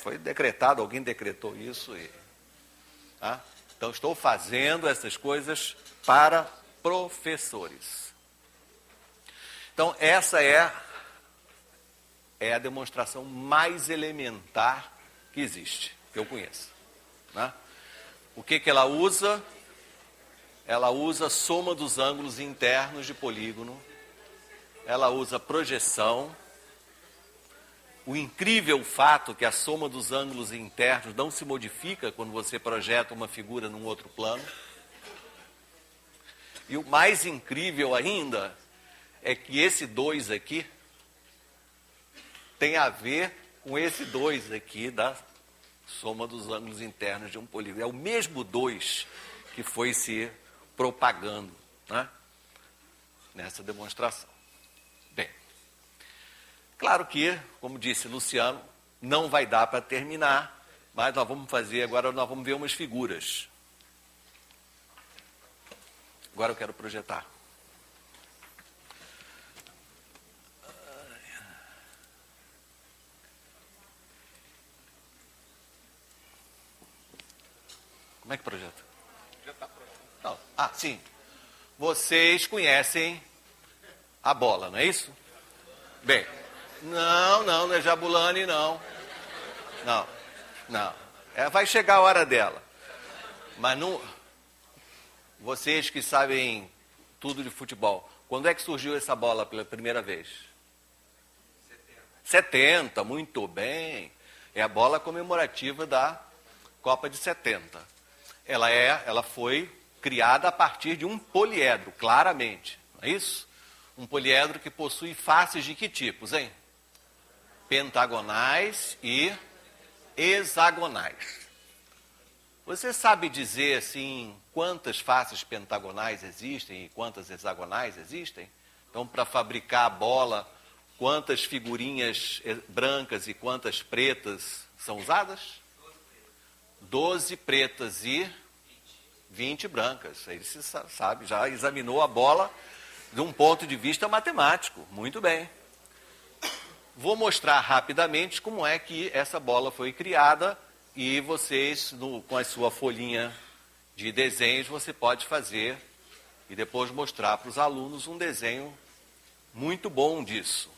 Foi decretado, alguém decretou isso. Tá? Então estou fazendo essas coisas para professores. Então essa é a demonstração mais elementar que existe, que eu conheço. Né? O que ela usa? Ela usa a soma dos ângulos internos de polígono, ela usa projeção, o incrível fato que a soma dos ângulos internos não se modifica quando você projeta uma figura num outro plano. E o mais incrível ainda é que esse 2 aqui tem a ver com esse 2 aqui da soma dos ângulos internos de um polígono. É o mesmo 2 que foi se propagando, né, nessa demonstração. Bem, claro que, como disse Luciano, não vai dar para terminar, mas nós vamos fazer agora, nós vamos ver umas figuras. Agora eu quero projetar. Como é que projeta? Já está projetado. Não. Sim. Vocês conhecem a bola, não é isso? Bem, não é Jabulani, não. Não. Vai chegar a hora dela. Mas não... Vocês que sabem tudo de futebol, quando é que surgiu essa bola pela primeira vez? 70, muito bem. É a bola comemorativa da Copa de 70. Ela foi criada a partir de um poliedro, claramente. Não é isso? Um poliedro que possui faces de que tipos, hein? pentagonais e hexagonais. Você sabe dizer, assim, quantas faces pentagonais existem e quantas hexagonais existem? Então, para fabricar a bola, quantas figurinhas brancas e quantas pretas são usadas? 12 pretas e 20 brancas. Aí você sabe, já examinou a bola de um ponto de vista matemático. Muito bem. Vou mostrar rapidamente como é que essa bola foi criada e vocês, com a sua folhinha de desenhos, você pode fazer e depois mostrar para os alunos um desenho muito bom disso.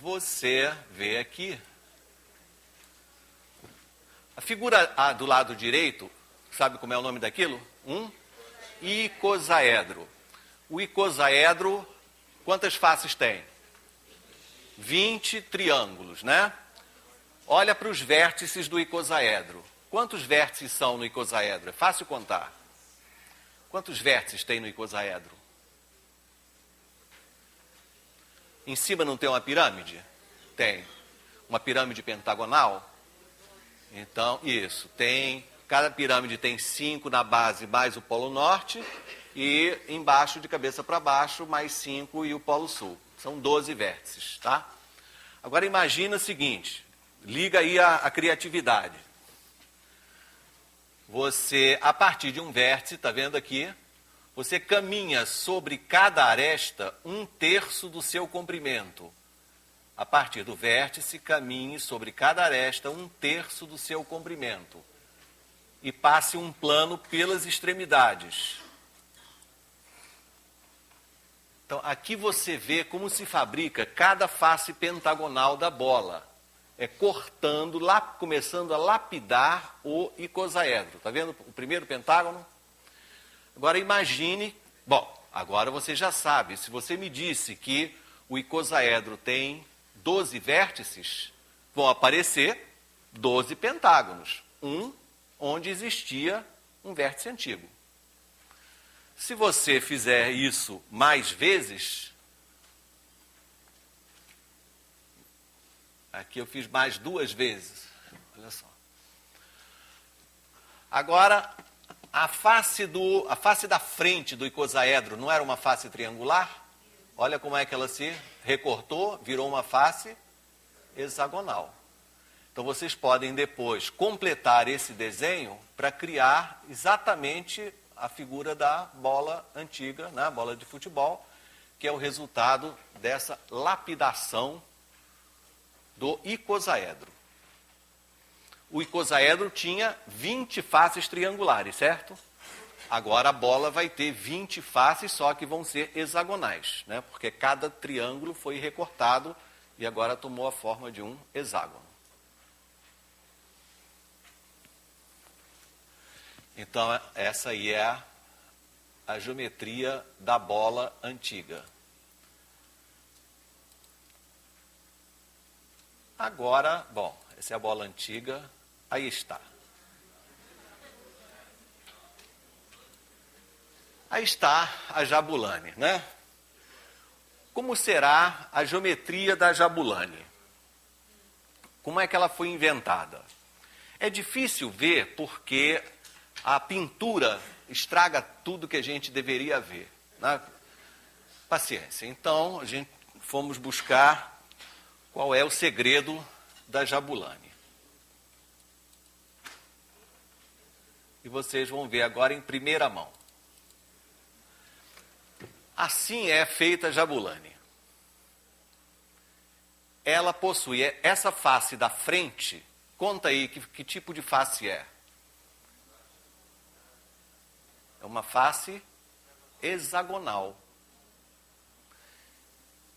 Você vê aqui a figura do lado direito, sabe como é o nome daquilo? Um icosaedro. O icosaedro, quantas faces tem? 20 triângulos, né? Olha para os vértices do icosaedro. Quantos vértices são no icosaedro? É fácil contar. Quantos vértices tem no icosaedro? Em cima não tem uma pirâmide? Tem. Uma pirâmide pentagonal? Então, isso. Tem. Cada pirâmide tem 5 na base, mais o polo norte, e embaixo, de cabeça para baixo, mais 5 e o polo sul. São 12 vértices, tá? Agora imagina o seguinte, liga aí a criatividade. Você, a partir de um vértice, está vendo aqui, você caminha sobre cada aresta 1/3 do seu comprimento. A partir do vértice, caminhe sobre cada aresta 1/3 do seu comprimento. E passe um plano pelas extremidades. Então, aqui você vê como se fabrica cada face pentagonal da bola. É cortando, começando a lapidar o icosaedro. Está vendo o primeiro pentágono? Agora imagine, bom, agora você já sabe, se você me disse que o icosaedro tem 12 vértices, vão aparecer 12 pentágonos, onde existia um vértice antigo. Se você fizer isso mais vezes, aqui eu fiz mais 2 vezes, olha só. Agora, a face da frente do icosaedro não era uma face triangular? Olha como é que ela se recortou, virou uma face hexagonal. Então vocês podem depois completar esse desenho para criar exatamente a figura da bola antiga, né, a bola de futebol, que é o resultado dessa lapidação do icosaedro. O icosaedro tinha 20 faces triangulares, certo? Agora a bola vai ter 20 faces, só que vão ser hexagonais, né? Porque cada triângulo foi recortado e agora tomou a forma de um hexágono. Então, essa aí é a geometria da bola antiga. Agora, bom, essa é a bola antiga, aí está. Aí está a Jabulani, né? Como será a geometria da Jabulani? Como é que ela foi inventada? É difícil ver porque a pintura estraga tudo que a gente deveria ver, né? Paciência. Então, fomos buscar qual é o segredo da Jabulani. E vocês vão ver agora em primeira mão. Assim é feita a Jabulani. Ela possui essa face da frente. Conta aí que tipo de face é. É uma face hexagonal.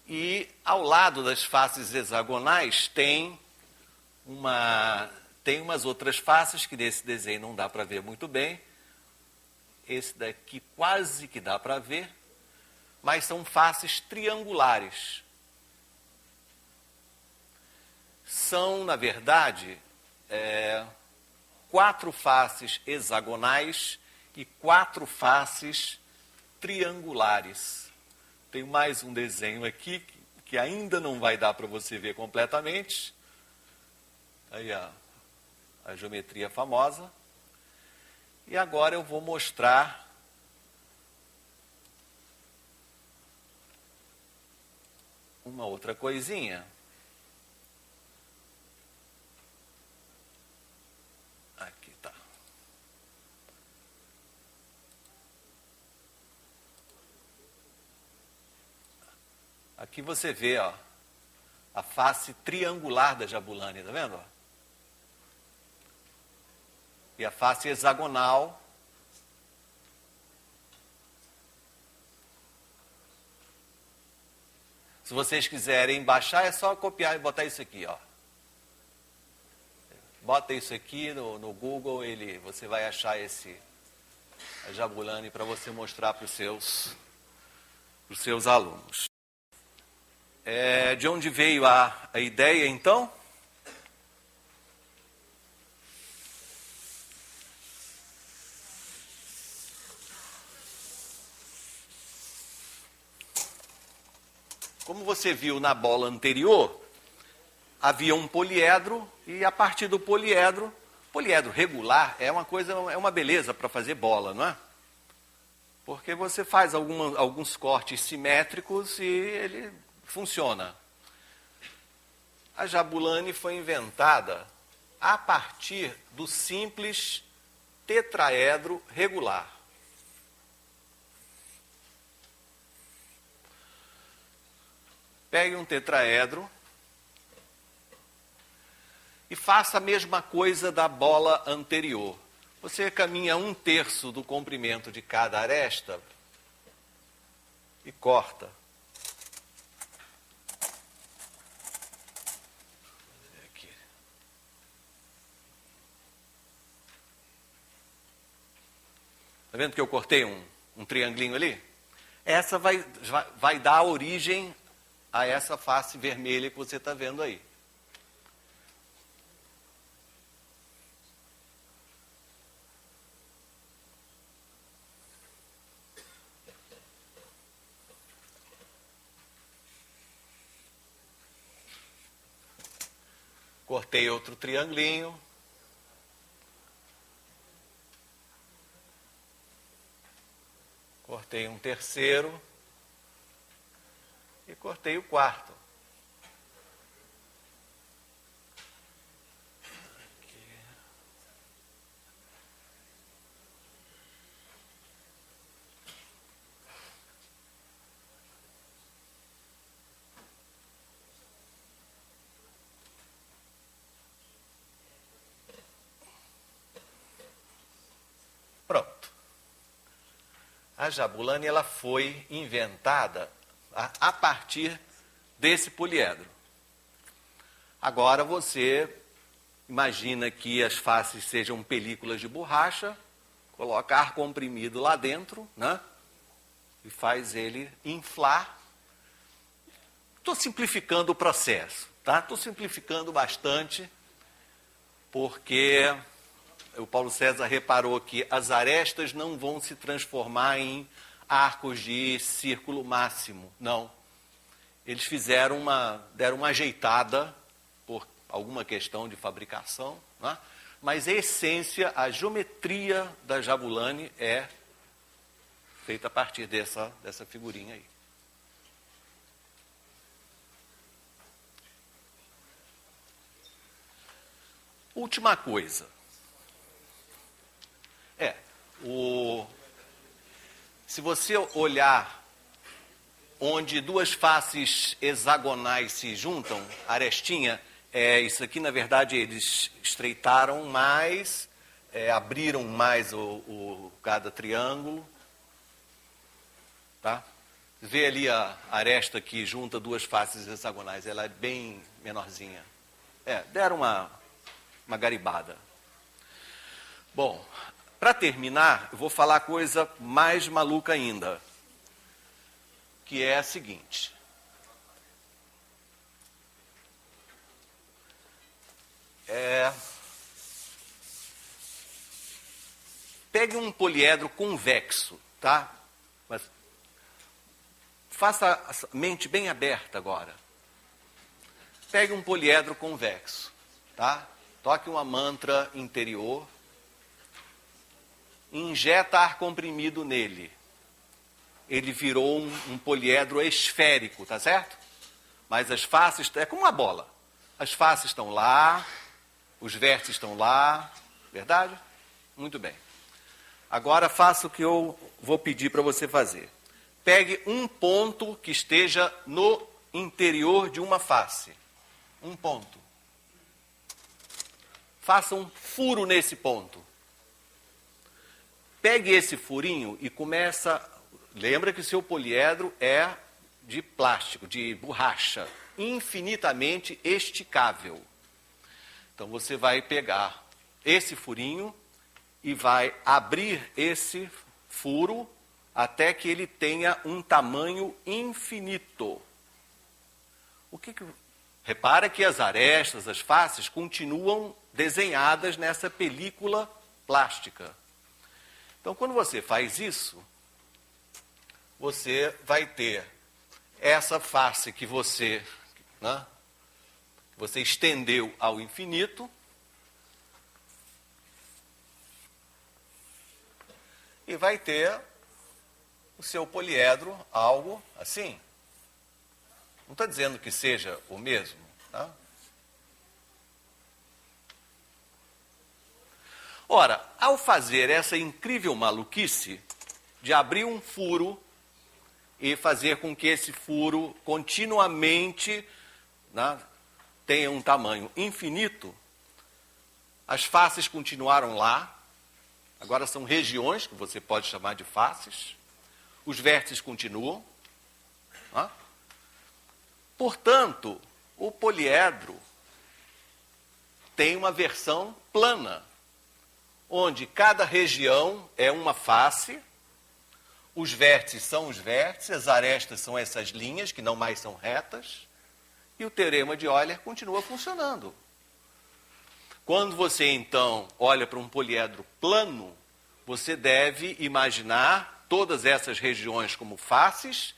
E ao lado das faces hexagonais tem umas outras faces que nesse desenho não dá para ver muito bem. Esse daqui quase que dá para ver. Mas são faces triangulares. São, na verdade, 4 faces hexagonais e 4 faces triangulares. Tem mais um desenho aqui que ainda não vai dar para você ver completamente. Aí a geometria famosa. E agora eu vou mostrar uma outra coisinha. Aqui tá. Aqui você vê, ó, a face triangular da Jabulani, tá vendo? E a face hexagonal. Se vocês quiserem baixar, é só copiar e botar isso aqui, ó. Bota isso aqui no Google, você vai achar a Jabulani para você mostrar para os seus alunos. De onde veio a ideia, então? Como você viu na bola anterior, havia um poliedro e a partir do poliedro regular é uma beleza para fazer bola, não é? Porque você faz alguns cortes simétricos e ele funciona. A Jabulani foi inventada a partir do simples tetraedro regular. Pegue um tetraedro e faça a mesma coisa da bola anterior. Você caminha 1/3 do comprimento de cada aresta e corta. Está vendo que eu cortei um triangulinho ali? Essa vai dar origem a essa face vermelha que você está vendo aí. Cortei outro triangulinho. Cortei um terceiro. E cortei o quarto. Aqui. Pronto. A Jabulani ela foi inventada a partir desse poliedro. Agora você imagina que as faces sejam películas de borracha, coloca ar comprimido lá dentro, né? E faz ele inflar. Estou simplificando o processo, tá? Estou simplificando bastante, porque o Paulo César reparou que as arestas não vão se transformar em arcos de círculo máximo, não. Eles deram uma ajeitada por alguma questão de fabricação, né? Mas a essência, a geometria da Jabulani é feita a partir dessa figurinha aí. Última coisa. Se você olhar onde duas faces hexagonais se juntam, arestinha, isso aqui na verdade eles estreitaram mais, abriram mais cada triângulo. Tá? Vê ali a aresta que junta duas faces hexagonais, ela é bem menorzinha. Deram uma garibada. Bom, para terminar, eu vou falar coisa mais maluca ainda, que é a seguinte. pegue um poliedro convexo, tá? Mas faça a mente bem aberta agora. Pegue um poliedro convexo, tá? Toque uma mantra interior. Injeta ar comprimido nele. Ele virou um poliedro esférico, tá certo? Mas as faces, é como uma bola. As faces estão lá, os vértices estão lá, verdade? Muito bem. Agora faça o que eu vou pedir para você fazer. Pegue um ponto que esteja no interior de uma face. Um ponto. Faça um furo nesse ponto. Pegue esse furinho e começa... Lembra que o seu poliedro é de plástico, de borracha, infinitamente esticável. Então você vai pegar esse furinho e vai abrir esse furo até que ele tenha um tamanho infinito. Repara que as arestas, as faces, continuam desenhadas nessa película plástica. Então, quando você faz isso, você vai ter essa face que você estendeu ao infinito, e vai ter o seu poliedro algo assim. Não estou dizendo que seja o mesmo, tá? Ora, ao fazer essa incrível maluquice de abrir um furo e fazer com que esse furo continuamente tenha um tamanho infinito, as faces continuaram lá, agora são regiões que você pode chamar de faces, os vértices continuam. Portanto, o poliedro tem uma versão plana, onde cada região é uma face, os vértices são os vértices, as arestas são essas linhas, que não mais são retas, e o teorema de Euler continua funcionando. Quando você, então, olha para um poliedro plano, você deve imaginar todas essas regiões como faces,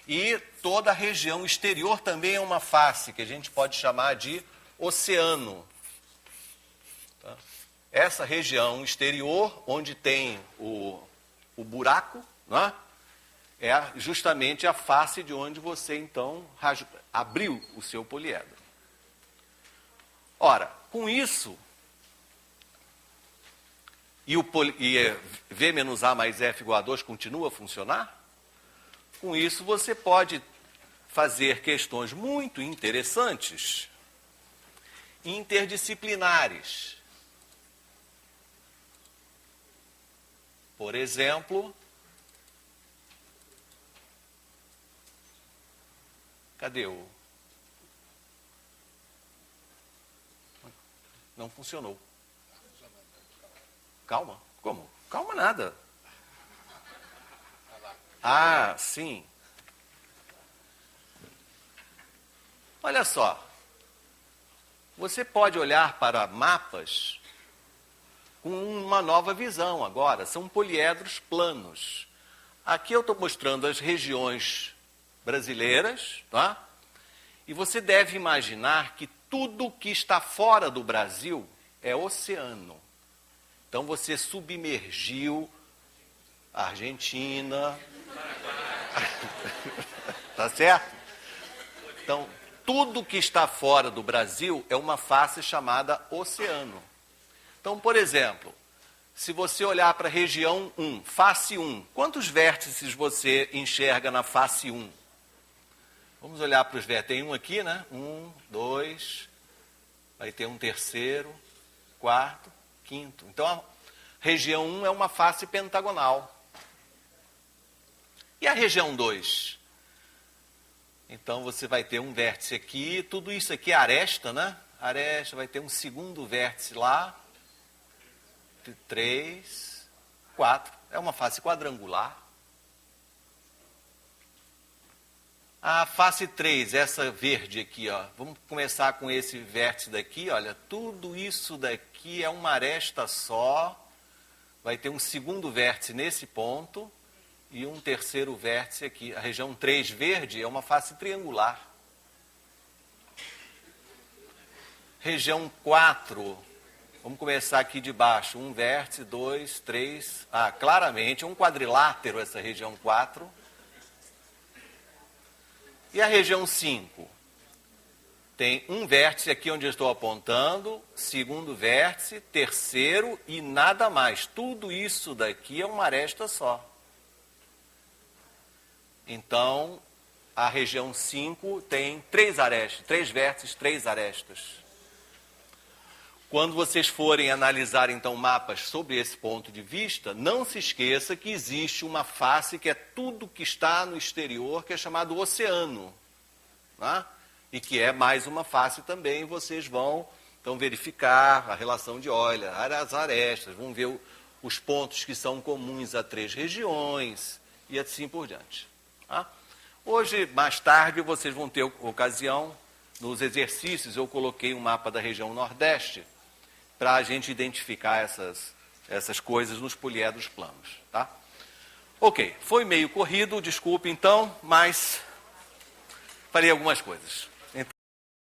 e toda a região exterior também é uma face, que a gente pode chamar de oceano. Tá? Essa região exterior, onde tem o buraco, é justamente a face de onde você, então, abriu o seu poliedro. Ora, com isso, e V menos A mais F igual a 2 continua a funcionar, com isso você pode fazer questões muito interessantes, interdisciplinares. Por exemplo, cadê o... Não funcionou. Calma. Como? Calma nada. Ah, sim. Olha só. Você pode olhar para mapas com uma nova visão agora. São poliedros planos. Aqui eu estou mostrando as regiões brasileiras, tá? E você deve imaginar que tudo que está fora do Brasil é oceano. Então você submergiu a Argentina. Tá certo? Então, tudo que está fora do Brasil é uma face chamada oceano. Então, por exemplo, se você olhar para a região 1, face 1, quantos vértices você enxerga na face 1? Vamos olhar para os vértices. Tem um aqui, né? 1, 2, vai ter um terceiro, quarto, quinto. Então, a região 1 é uma face pentagonal. E a região 2? Então, você vai ter um vértice aqui, tudo isso aqui é aresta, né? Aresta, vai ter um segundo vértice lá, 3, 4, é uma face quadrangular. A face 3, essa verde aqui, ó, vamos começar com esse vértice daqui, olha, tudo isso daqui é uma aresta só, vai ter um segundo vértice nesse ponto e um terceiro vértice aqui. A região 3 verde é uma face triangular. Região 4, vamos começar aqui de baixo. Um vértice, 2, 3. Claramente, um quadrilátero essa região 4. E a região 5? Tem um vértice aqui onde eu estou apontando, segundo vértice, terceiro e nada mais. Tudo isso daqui é uma aresta só. Então, a região 5 tem 3 arestas, 3 vértices, 3 arestas. Quando vocês forem analisar, então, mapas sobre esse ponto de vista, não se esqueça que existe uma face que é tudo que está no exterior, que é chamado oceano, né? E que é mais uma face também. Vocês vão, então, verificar a relação de, olha, as arestas, vão ver os pontos que são comuns a 3 regiões e assim por diante. Tá? Hoje, mais tarde, vocês vão ter ocasião, nos exercícios, eu coloquei um mapa da região Nordeste para a gente identificar essas coisas nos poliedros planos. Tá? Ok, foi meio corrido, desculpe então, mas farei algumas coisas.